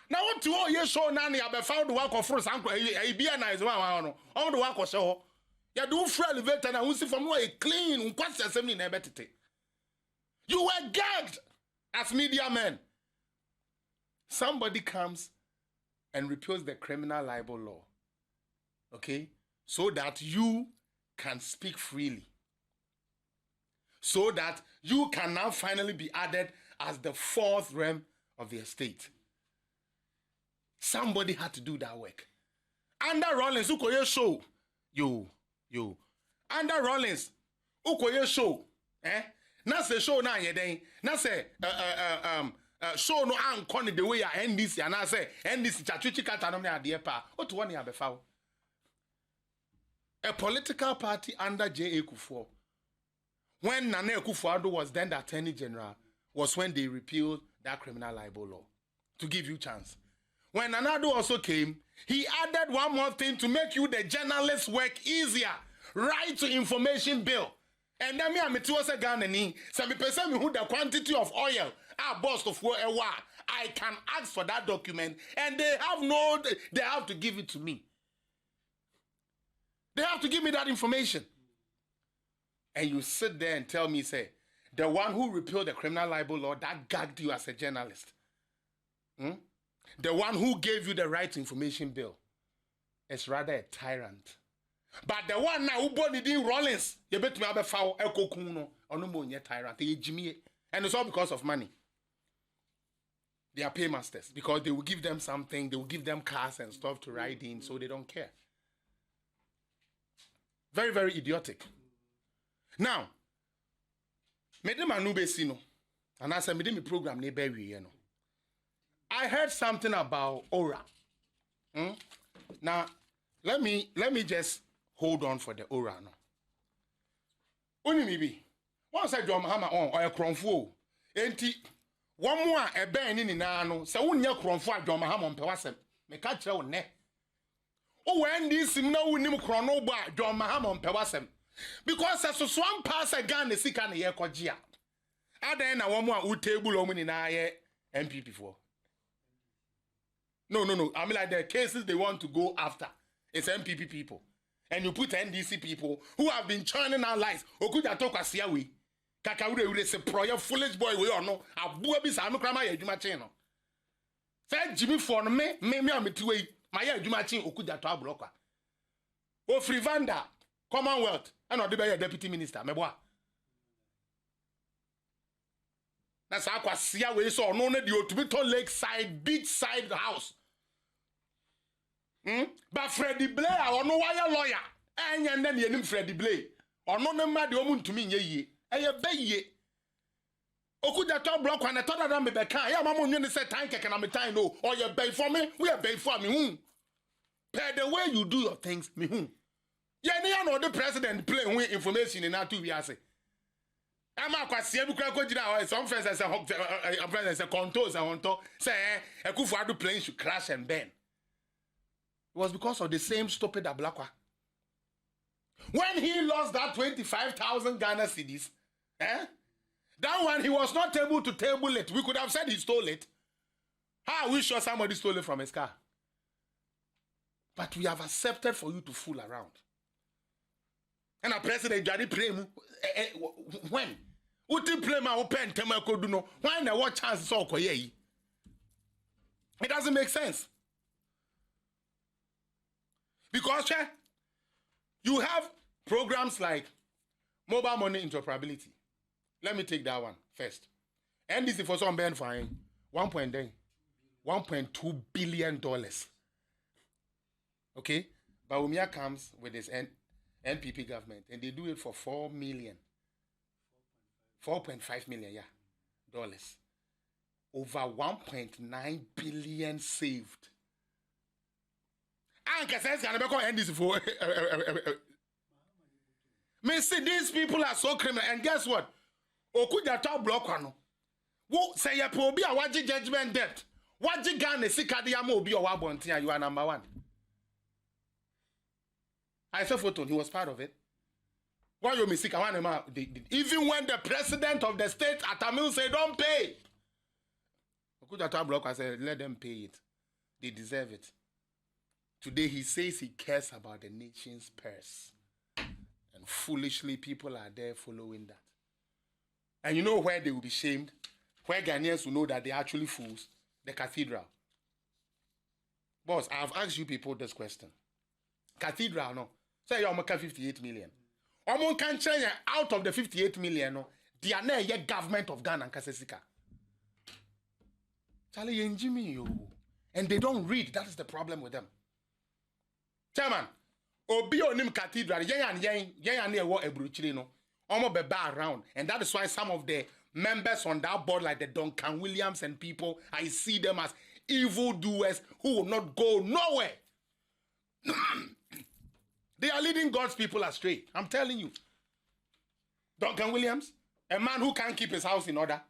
Now what to all you show nanny I found the work of first uncle be a nice one on the work of show. You do free elevator and I will see from where clean question assembly in a You were gagged as media men. Somebody comes and repeals the criminal libel law. Okay? So that you can speak freely. So that you can now finally be added as the 4th realm of the estate. Somebody had to do that work. Under Rollins, who could you show? You. Under Rollins, who could you show? Now say show now you then. Now say show no ankon the way I NDC and I say NDC chachuchi kata no me adie pa. What one ya befa? A political party under J.A. Kufuor. When Nana Akufo-Addo was then the Attorney General, was when they repealed that criminal libel law. To give you chance. When Nana Addo also came, he added one more thing to make you the journalist's work easier. Right to information bill. And then me and was a Ghanaian. So me person who the quantity of oil are boss of war. I can ask for that document, and they have to give it to me. They have to give me that information. And you sit there and tell me, say, the one who repealed the criminal libel law, that gagged you as a journalist. The one who gave you the right to information bill is rather a tyrant. But the one now who bought the Rollins, you bet me have a foul echo kuno or no more tyrant. And it's all because of money. They are paymasters because they will give them something, they will give them cars and stuff to ride in, so they don't care. Very, very idiotic. Now, and I said, me program I heard something about Aura. Now, let me just hold on for the ora no. Only maybe. Once I draw Mahama on or a cronfo. Enti one more a ben in no. So when you cronfo draw Mahama on Pewasem. Me catch your ne. Oh, when this no nim chrono bar draw Mahama on Pewasem. Because as a swan pass a gun the sick and the ekojia. Ada na one more who table on in aye MPP for. No. I mean like the cases they want to go after. It's MPP people. And you put NDC people who have been churning our lives. Okuja talk asiawi. Kakawure ure se proya foolish boy we or no. Abuwa bi sa no krama ya adwuma chen no. Say Jimmy for me ametiwe. My ya adwuma chen okuja to ablokwa. O Frivanda Commonwealth and odi be your deputy minister meboa. Na sa akwa sia we so no na di Otubito Lakeside beachside house. But Freddie Blair or no wire lawyer. And then you Freddie Blair. Or no number the woman to me ye. A bay. Okuja top block when I thought that me beka. Ya mama you say time can am time no. Or you bay for me, we are bay for me. Per the way you do your things, me Yeah, you know the president play with information in that 2 years. I'm a quasi every crack some friends as a friend as a contours I want to say a Kufuadu plane should crash and burn. It was because of the same stupid Ablakwa. When he lost that 25,000 Ghana cedis, that one he was not able to table it. We could have said he stole it. How are we sure somebody stole it from his car? But we have accepted for you to fool around. And a president Jadi pray when? Uti play my open temako do no. Why na what chance so koye? It doesn't make sense. Because you have programs like mobile money interoperability. Let me take that one first. NDC for some ben fine $1.2 billion. Okay? Baumia comes with this NPP government and they do it for $4.5 million dollars. Over 1.9 billion saved. Me see these people are so criminal, and guess what? Okuja top block one. Wo say ya probi a waji judgment debt. Waji Ghana sikadi ya mo bi o wabontia, you are number one. I saw photo, he was part of it. Why you mistake? Even when the president of the state Atamil said don't pay. Okuja top block I said let them pay it. They deserve it. Today he says he cares about the nation's purse. And foolishly people are there following that. And you know where they will be shamed? Where Ghanaians will know that they're actually fools? The cathedral. Boss, I've asked you people this question. Cathedral, no. Say you're making 58 million. Out of the 58 million, no, they are not yet government of Ghana and Kasesika. Charlie and they don't read. That is the problem with them. Chairman, Obi onim cathedral, yan wo ebruchiri no. Omo beba around. And that is why some of the members on that board, like the Duncan Williams and people, I see them as evildoers who will not go nowhere. They are leading God's people astray. I'm telling you. Duncan Williams, a man who can't keep his house in order.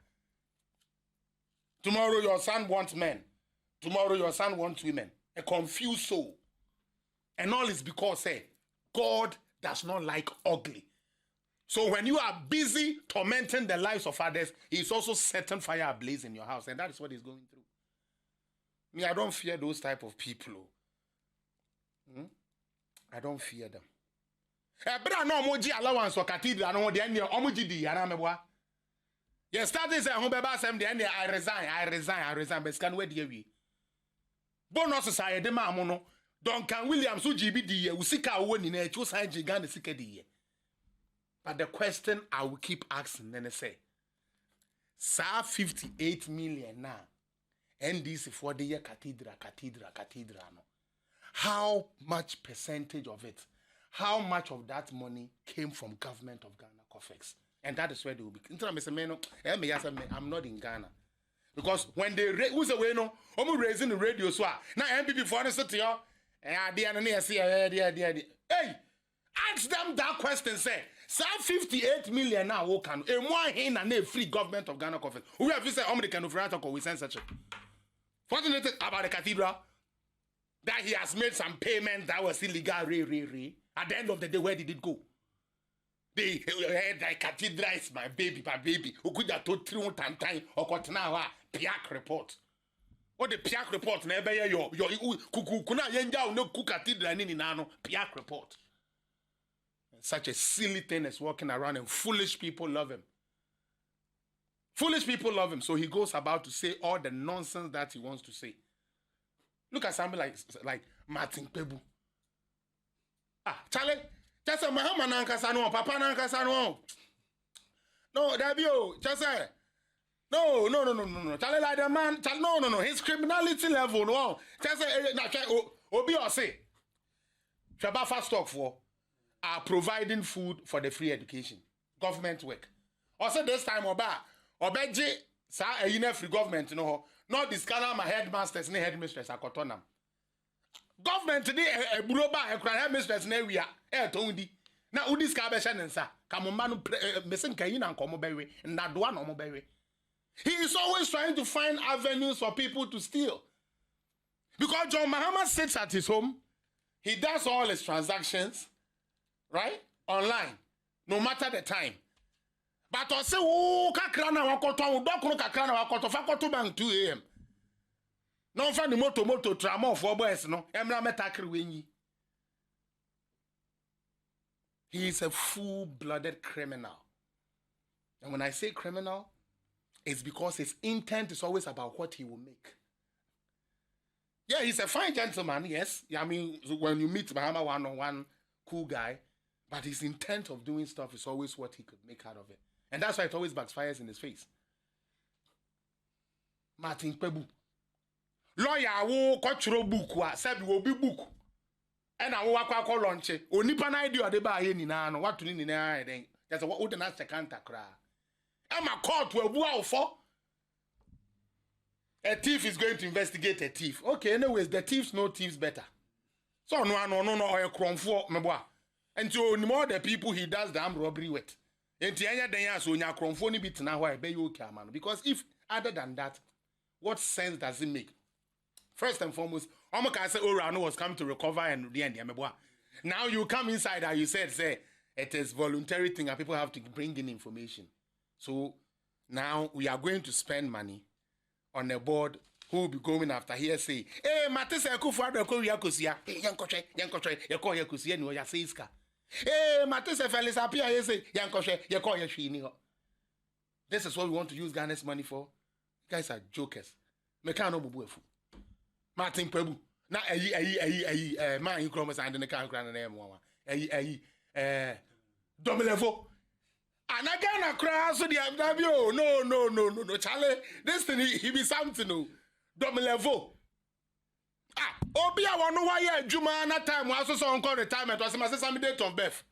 Tomorrow your son wants men. Tomorrow your son wants women. A confused soul. And all is because, God does not like ugly. So when you are busy tormenting the lives of others, he's also setting fire ablaze in your house. And that is what he's going through. Me, I don't fear those type of people. I don't fear them. But I know moji allowance or cathedral. I know the end of omoji di. I know you started saying, I resign. But scan where do you? Bonus society, ma Duncan Williams who GBD usika woni na echo sign Ghana sikadi. But the question I will keep asking then say, sir 58 million now. NDC for the year cathedral no. How much percentage of it? How much of that money came from government of Ghana COFEX? And that is where they will be. I'm not in Ghana. Because when they who's away no, raising the radio so now MPP for the city Hey, ask them that question, say, 58 million now, who can, and one in a free government of Ghana coffers. We have said, American of Ratoko, we send such a. Fortunate about the cathedral, that he has made some payment that was illegal, At the end of the day, where did it go? The cathedral is my baby. Who could have told 3 time or got now Piak report. What the Piak report never your kuna yenja no cook cathedral in nano Piak report. Such a silly thing is walking around and foolish people love him. Foolish people love him, so he goes about to say all the nonsense that he wants to say. Look at somebody like Martin Pebu. Charlie, just a Mahama nankasano, Papa nankasano. No, Dabio, just say. No. Charlie, like the man, no. His criminality level, no. Just say, Obi or say, Shabafa stock for are providing food for the free education, government work. Also, this time, Obeji, sa a free government, no, not discard my headmasters and headmistress, Akotonam. Government today, a buroba, a headmistress, ne we are, tondi. Now, Udis Cabeshan and Sa, Kamomanu, missing Kain and Komoberry, and Nadwan or Moberry. He is always trying to find avenues for people to steal. Because John Mahama sits at his home, he does all his transactions, right? Online, no matter the time. But I say, oh, kakrana wakoto, udokro kakrana wakoto, fakoto bang 2 a.m. No fan the moto tramo for boys, no. Emra metakri winyi. He is a full-blooded criminal. And when I say criminal, it's because his intent is always about what he will make. Yeah, he's a fine gentleman, yes. I mean, when you meet Mahama one-on-one, cool guy, but his intent of doing stuff is always what he could make out of it. And that's why it always backfires in his face. Martin Pebu. Lawyer wo kwatro book wa sabi wo bi book. And I walk launch. Onipa na idea de ba ye nyina no watu ni nyina den. Just what would na second kra. Am a court we bu awfo. A thief is going to investigate a thief. Okay, anyways, the thieves know thieves better. So no or kromfo meboa. And so more the people he does the armed robbery with. Enti anya den ya so nya kromfo ni bit na why be you okay man. Because if other than that, what sense does it make? First and foremost, Omaka say Orano was coming to recover and the end. Now you come inside and you said, say, it is voluntary thing and people have to bring in information. So now we are going to spend money on a board who will be going after here say, hey, Matisse Kufuado Korea Kusia, Yankoche, Yako Yakusia, no Yasiska. Hey, Matisse Felix Appiah, say, Yankoche, Yako Yashini. This is what we want to use Ghana's money for. You guys are jokers. Mekano Bubuefu. Martin Pebu. Na man you come and the car grand name Domilevo. And I gonna cry so the no Charlie. This thing he be something no Domilevo. Obia wonu why Juma na time was so on call retirement was my date of birth.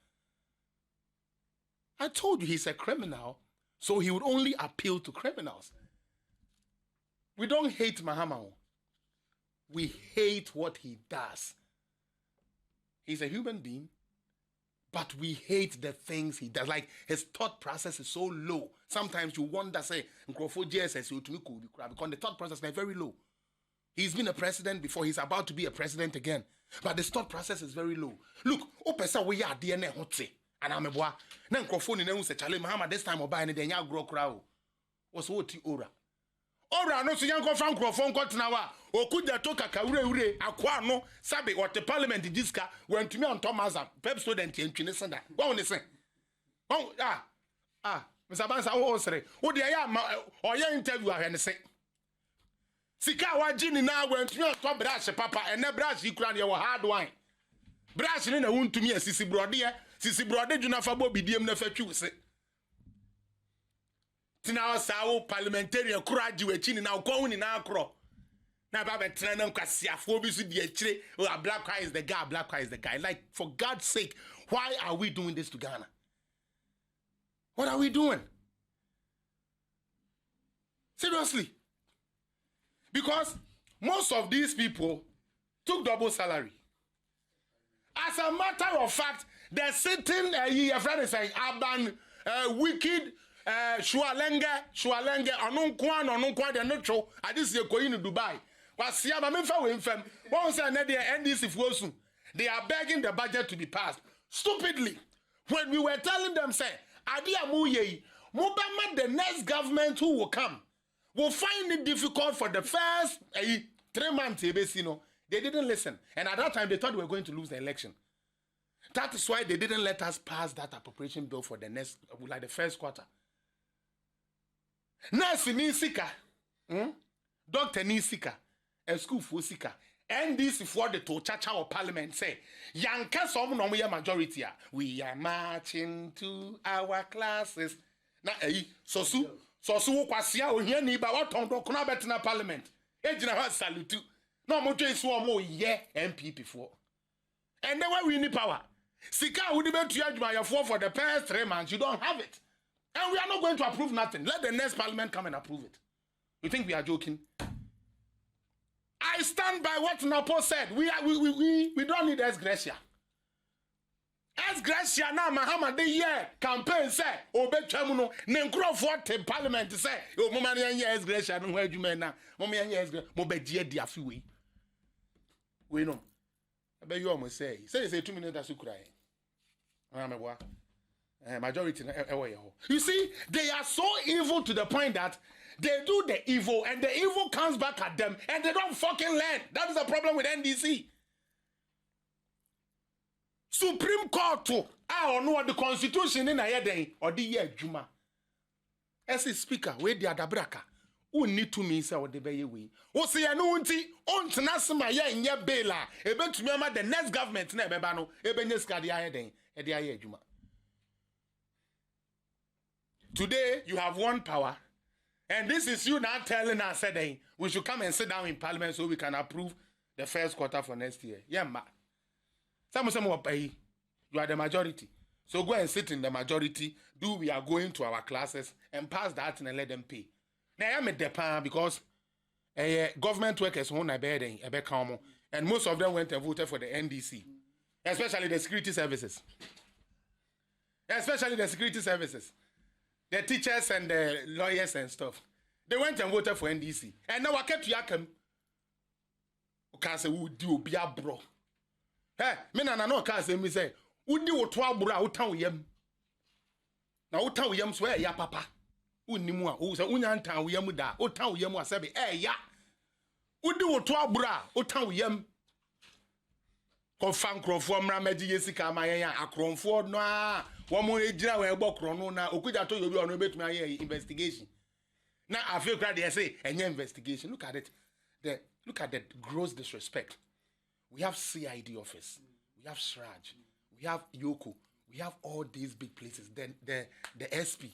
I told you he's a criminal, so he would only appeal to criminals. We don't hate Mahama. We hate what he does. He's a human being, but we hate the things he does. Like his thought process is so low. Sometimes you wonder, say, because the thought process is very low. He's been a president before. He's about to be a president again. But the thought process is very low. Look, opesa we are DNA hotse. And I'm a boy. Now, microphone in the Charlie Mahama this time or buying the young grow crowd. What's what ora? Ora no so yanko fan microphone got now. Okuja to kakawure akwa no sabe what the parliament diska went to me on Thomas pep student in Twinisanda. What on say? Oh Mr. Bansa o sere. O de ya o ya interview ahwe say. Sika wa gini na went to me on top brush papa and na brush you kura your hard wine. Brush ni na wuntumi asisi brode juna fa bo bidiem na fa twi se. Tina sawo parliamentary kuraji we chini na ko ni na akro. Na baba trena nkwasiafo bi so di akire. Oh, black guy is the guy. Like, for God's sake, why are we doing this to Ghana? What are we doing? Seriously. Because most of these people took double salary. As a matter of fact, the sitting your friend is saying Aban wicked Shualenge onunkwa de neutral at this year going to Dubai. Was Siaba Memfa with him. One say Nadia NDC Fosun. They are begging the budget to be passed. Stupidly. When we were telling them, say, Adia Muye, Mubama, the next government who will come, will find it difficult for the first 3 months. They didn't listen. And at that time, they thought we were going to lose the election. That is why they didn't let us pass that appropriation bill for the next, like the first quarter. Nurse Nisika, Dr. Nisika, a school for Sika, and this is what the Tochacha or Parliament say. Yanka some no majority. We are marching to our classes. Na sosu kwasia ohia ni ba waton do kuna betina Parliament. Ejina ha salute. No mo twe so mo ye MPP for. And then when we need power, Sika would be to admire for the past 3 months. You don't have it. And we are not going to approve nothing. Let the next Parliament come and approve it. You think we are joking? I stand by what Napo said. We don't need ex-gratia. Ex-gratia now Mahama the year campaign say obey chamuno nenkro for the Parliament say o mo man yan ex-gratia no hwa adwuma na mo yan ex-gratia mo be die dia fi we no abe you almost say 2 minutes asu kura majority you see they are so evil to the point that they do the evil and the evil comes back at them and they don't fucking learn. That is the problem with NDC. Supreme Court to I know the constitution in a year or the year Juma. As a speaker, where the Adabraka, who need to mean so the bay we. O say anunti on Tanasma ya in your bela, a bit to remember the next government never bano, Ebeneska the Ayading, at the Ayah Juma. Today you have one power. And this is you now telling us that we should come and sit down in Parliament so we can approve the first quarter for next year. Yeah, ma. Some will pay. You are the majority. So go and sit in the majority. We are going to our classes and pass that and let them pay. Now I'm at the pan because government workers won a bed and most of them went and voted for the NDC, especially the security services. The teachers and the lawyers and stuff. They went and voted for NDC. And now I kept Yakem. Okay, say, would you be a bro? Hey, men and I know, me say, would you 12 bra, who town yem? Now, who town yem swear, ya papa? Unimua, who say, Unyantan, we yamuda, who town yem was sabi, ya. Would you 12 bra, who town yem? Confirm from Ramedi Jessica, my acron for no. One more ejira we ebo krono na okuja to yobi ono betumi aye investigation. Now I feel glad they say any investigation. Look at it. Look at the gross disrespect. We have CID office. We have Sraj. We have Yoko. We have all these big places. Then the SP.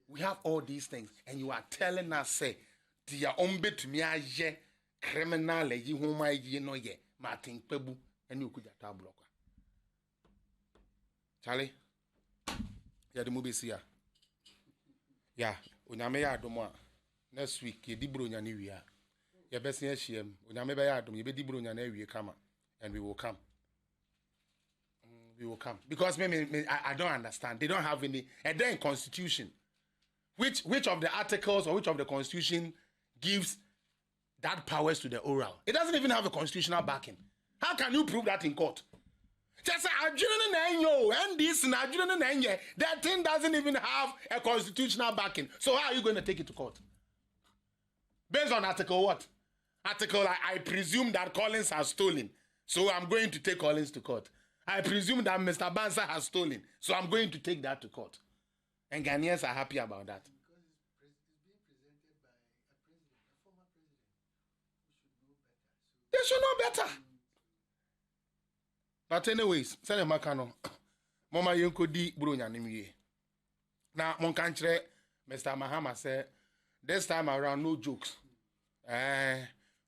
We have all these things. And you are telling us say dia ombe tumi aye criminal yi homa yi no ye Martin Pebu and okuja ta block. Charlie yeah, the movie here. Yeah, Unyame ya domo next week ye dibro nya ne wi a. Ye bese ya hiem. Unyame be ya dom ye be dibro nya na wi kama and we will come. We will come because I don't understand. They don't have any and then constitution. Which of the articles or which of the constitution gives that powers to the oral? It doesn't even have a constitutional backing. How can you prove that in court? Just and this that thing doesn't even have a constitutional backing. So how are you going to take it to court? Based on article what? Article I presume that Collins has stolen. So I'm going to take Collins to court. I presume that Mr. Bansa has stolen. So I'm going to take that to court. And Ghanaians are happy about that. Because it's being presented by a former president who should know better. They should know better. But anyways, send makano. Mama yenko di bronya nimye. Now, mon country, Mr. Mahama said, this time around, no jokes.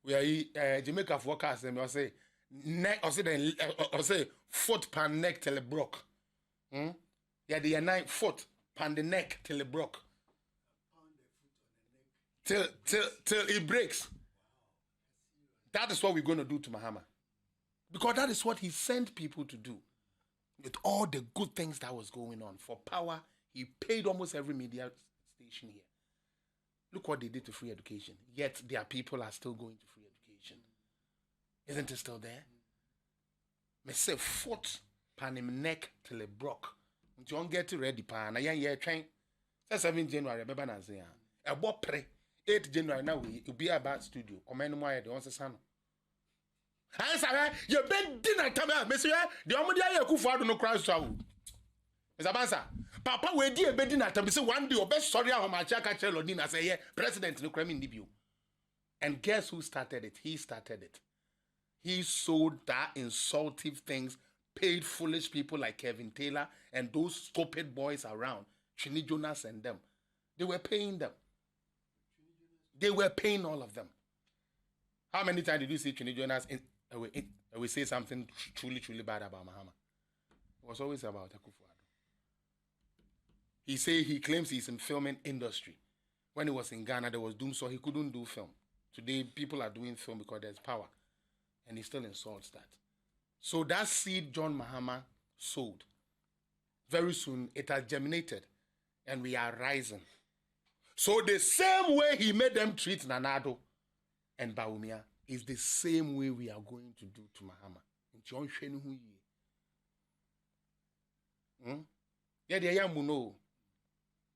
We are Jamaica forecast, and I say, neck, or say, foot pan neck till it broke. Yeah, the 9 foot pan the neck till it broke. Till it breaks. That is what we're going to do to Mahama. Because that is what he sent people to do. With all the good things that was going on. For power, he paid almost every media station here. Look what they did to free education. Yet their people are still going to free education. Isn't it still there? Me say foot pan him neck till it broke. You don't get ready pan. I year train. 7 January, remember na say a bo pre 8 January now we be about studio. Comment more the once son. Answer you been dinner time monsieur the omo dia ya kufu ado no Christ travel. Mr. Bansa, papa we di e be dinner time say one day obe sorry a ma cha ka chelo dinner say yeah president no crime ndibio. And guess who started it? He started it. He sold that insultive things, paid foolish people like Kevin Taylor and those stupid boys around, Chini Jonas and them. They were paying them. They were paying all of them. How many times did you see Chini Jonas we say something truly, truly bad about Mahama? It was always about Akufo-Addo. He claims he's in filming industry. When he was in Ghana, there was doom, so he couldn't do film. Today, people are doing film because there's power. And he still insults that. So that seed John Mahama sowed, very soon it has germinated. And we are rising. So the same way he made them treat Nanado and Bawumia is the same way we are going to do to Mahama. Yeah, the yamuno.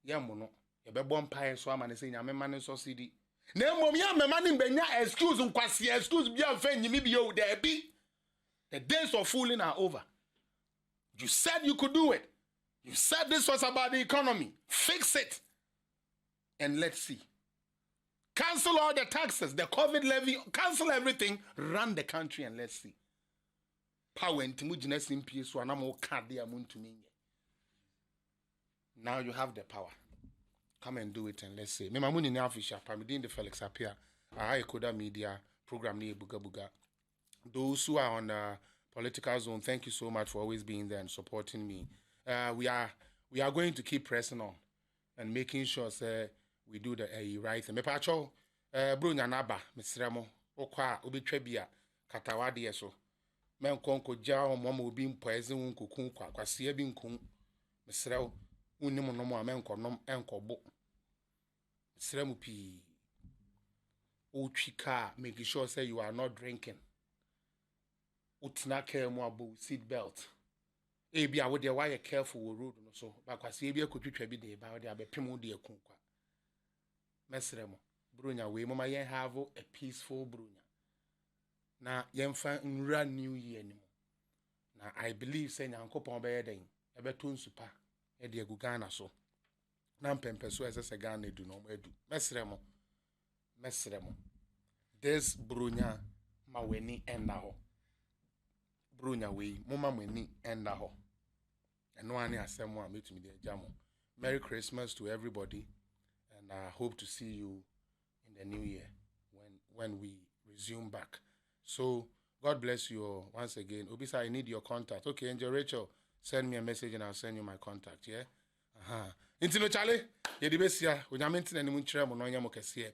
Yamuno. Ebe bompa so amane say nyame mane so CD. Na mom ya mane benya excuse nkwase excuse bia mfa nyimi bia there be. The days of fooling are over. You said you could do it. You said this was about the economy. Fix it. And let's see. Cancel all the taxes, the COVID levy, cancel everything, run the country and let's see. Power and now you have the power. Come and do it and let's see. Memamuni ni official, Parliamentary the Felix Appiah, Koda Media program ni Buga Buga. Those who are on the political zone, thank you so much for always being there and supporting me. We are going to keep pressing on and making sure we do the right thing. Me pacho bro nyanaba mesremo okwa obetwa bia katawade yeso men konko ja omo obi mpoeze nkoku kwase bi nkon mesrew unim no mo men konom enkobo mesremu pi o twika make sure say you are not drinking utina care mo abo seat belt e bia wo de why careful wo road no so ba kwase bi akotwitwa bi de ba wo de abepem wo de akunkwa mesremo brunya we mama yen have a peaceful brunya na yemfa nra new year ni na I believe say nyankopon be yeden e beto nsupa e de agugana so na mpempe so ese Ghana edu no edu mesremo this brunya ma weni enda ho brunya we mama mweni enda ho eno ani asemo a metumi de jamo. Merry Christmas to everybody. And I hope to see you in the new year when we resume back. So God bless you all once again. Obisa, I need your contact. Okay, Angel Rachel, send me a message and I'll send you my contact. Yeah. Intino Charlie, ye di besia. Unyamentin eni munchire mo no nyamo kese.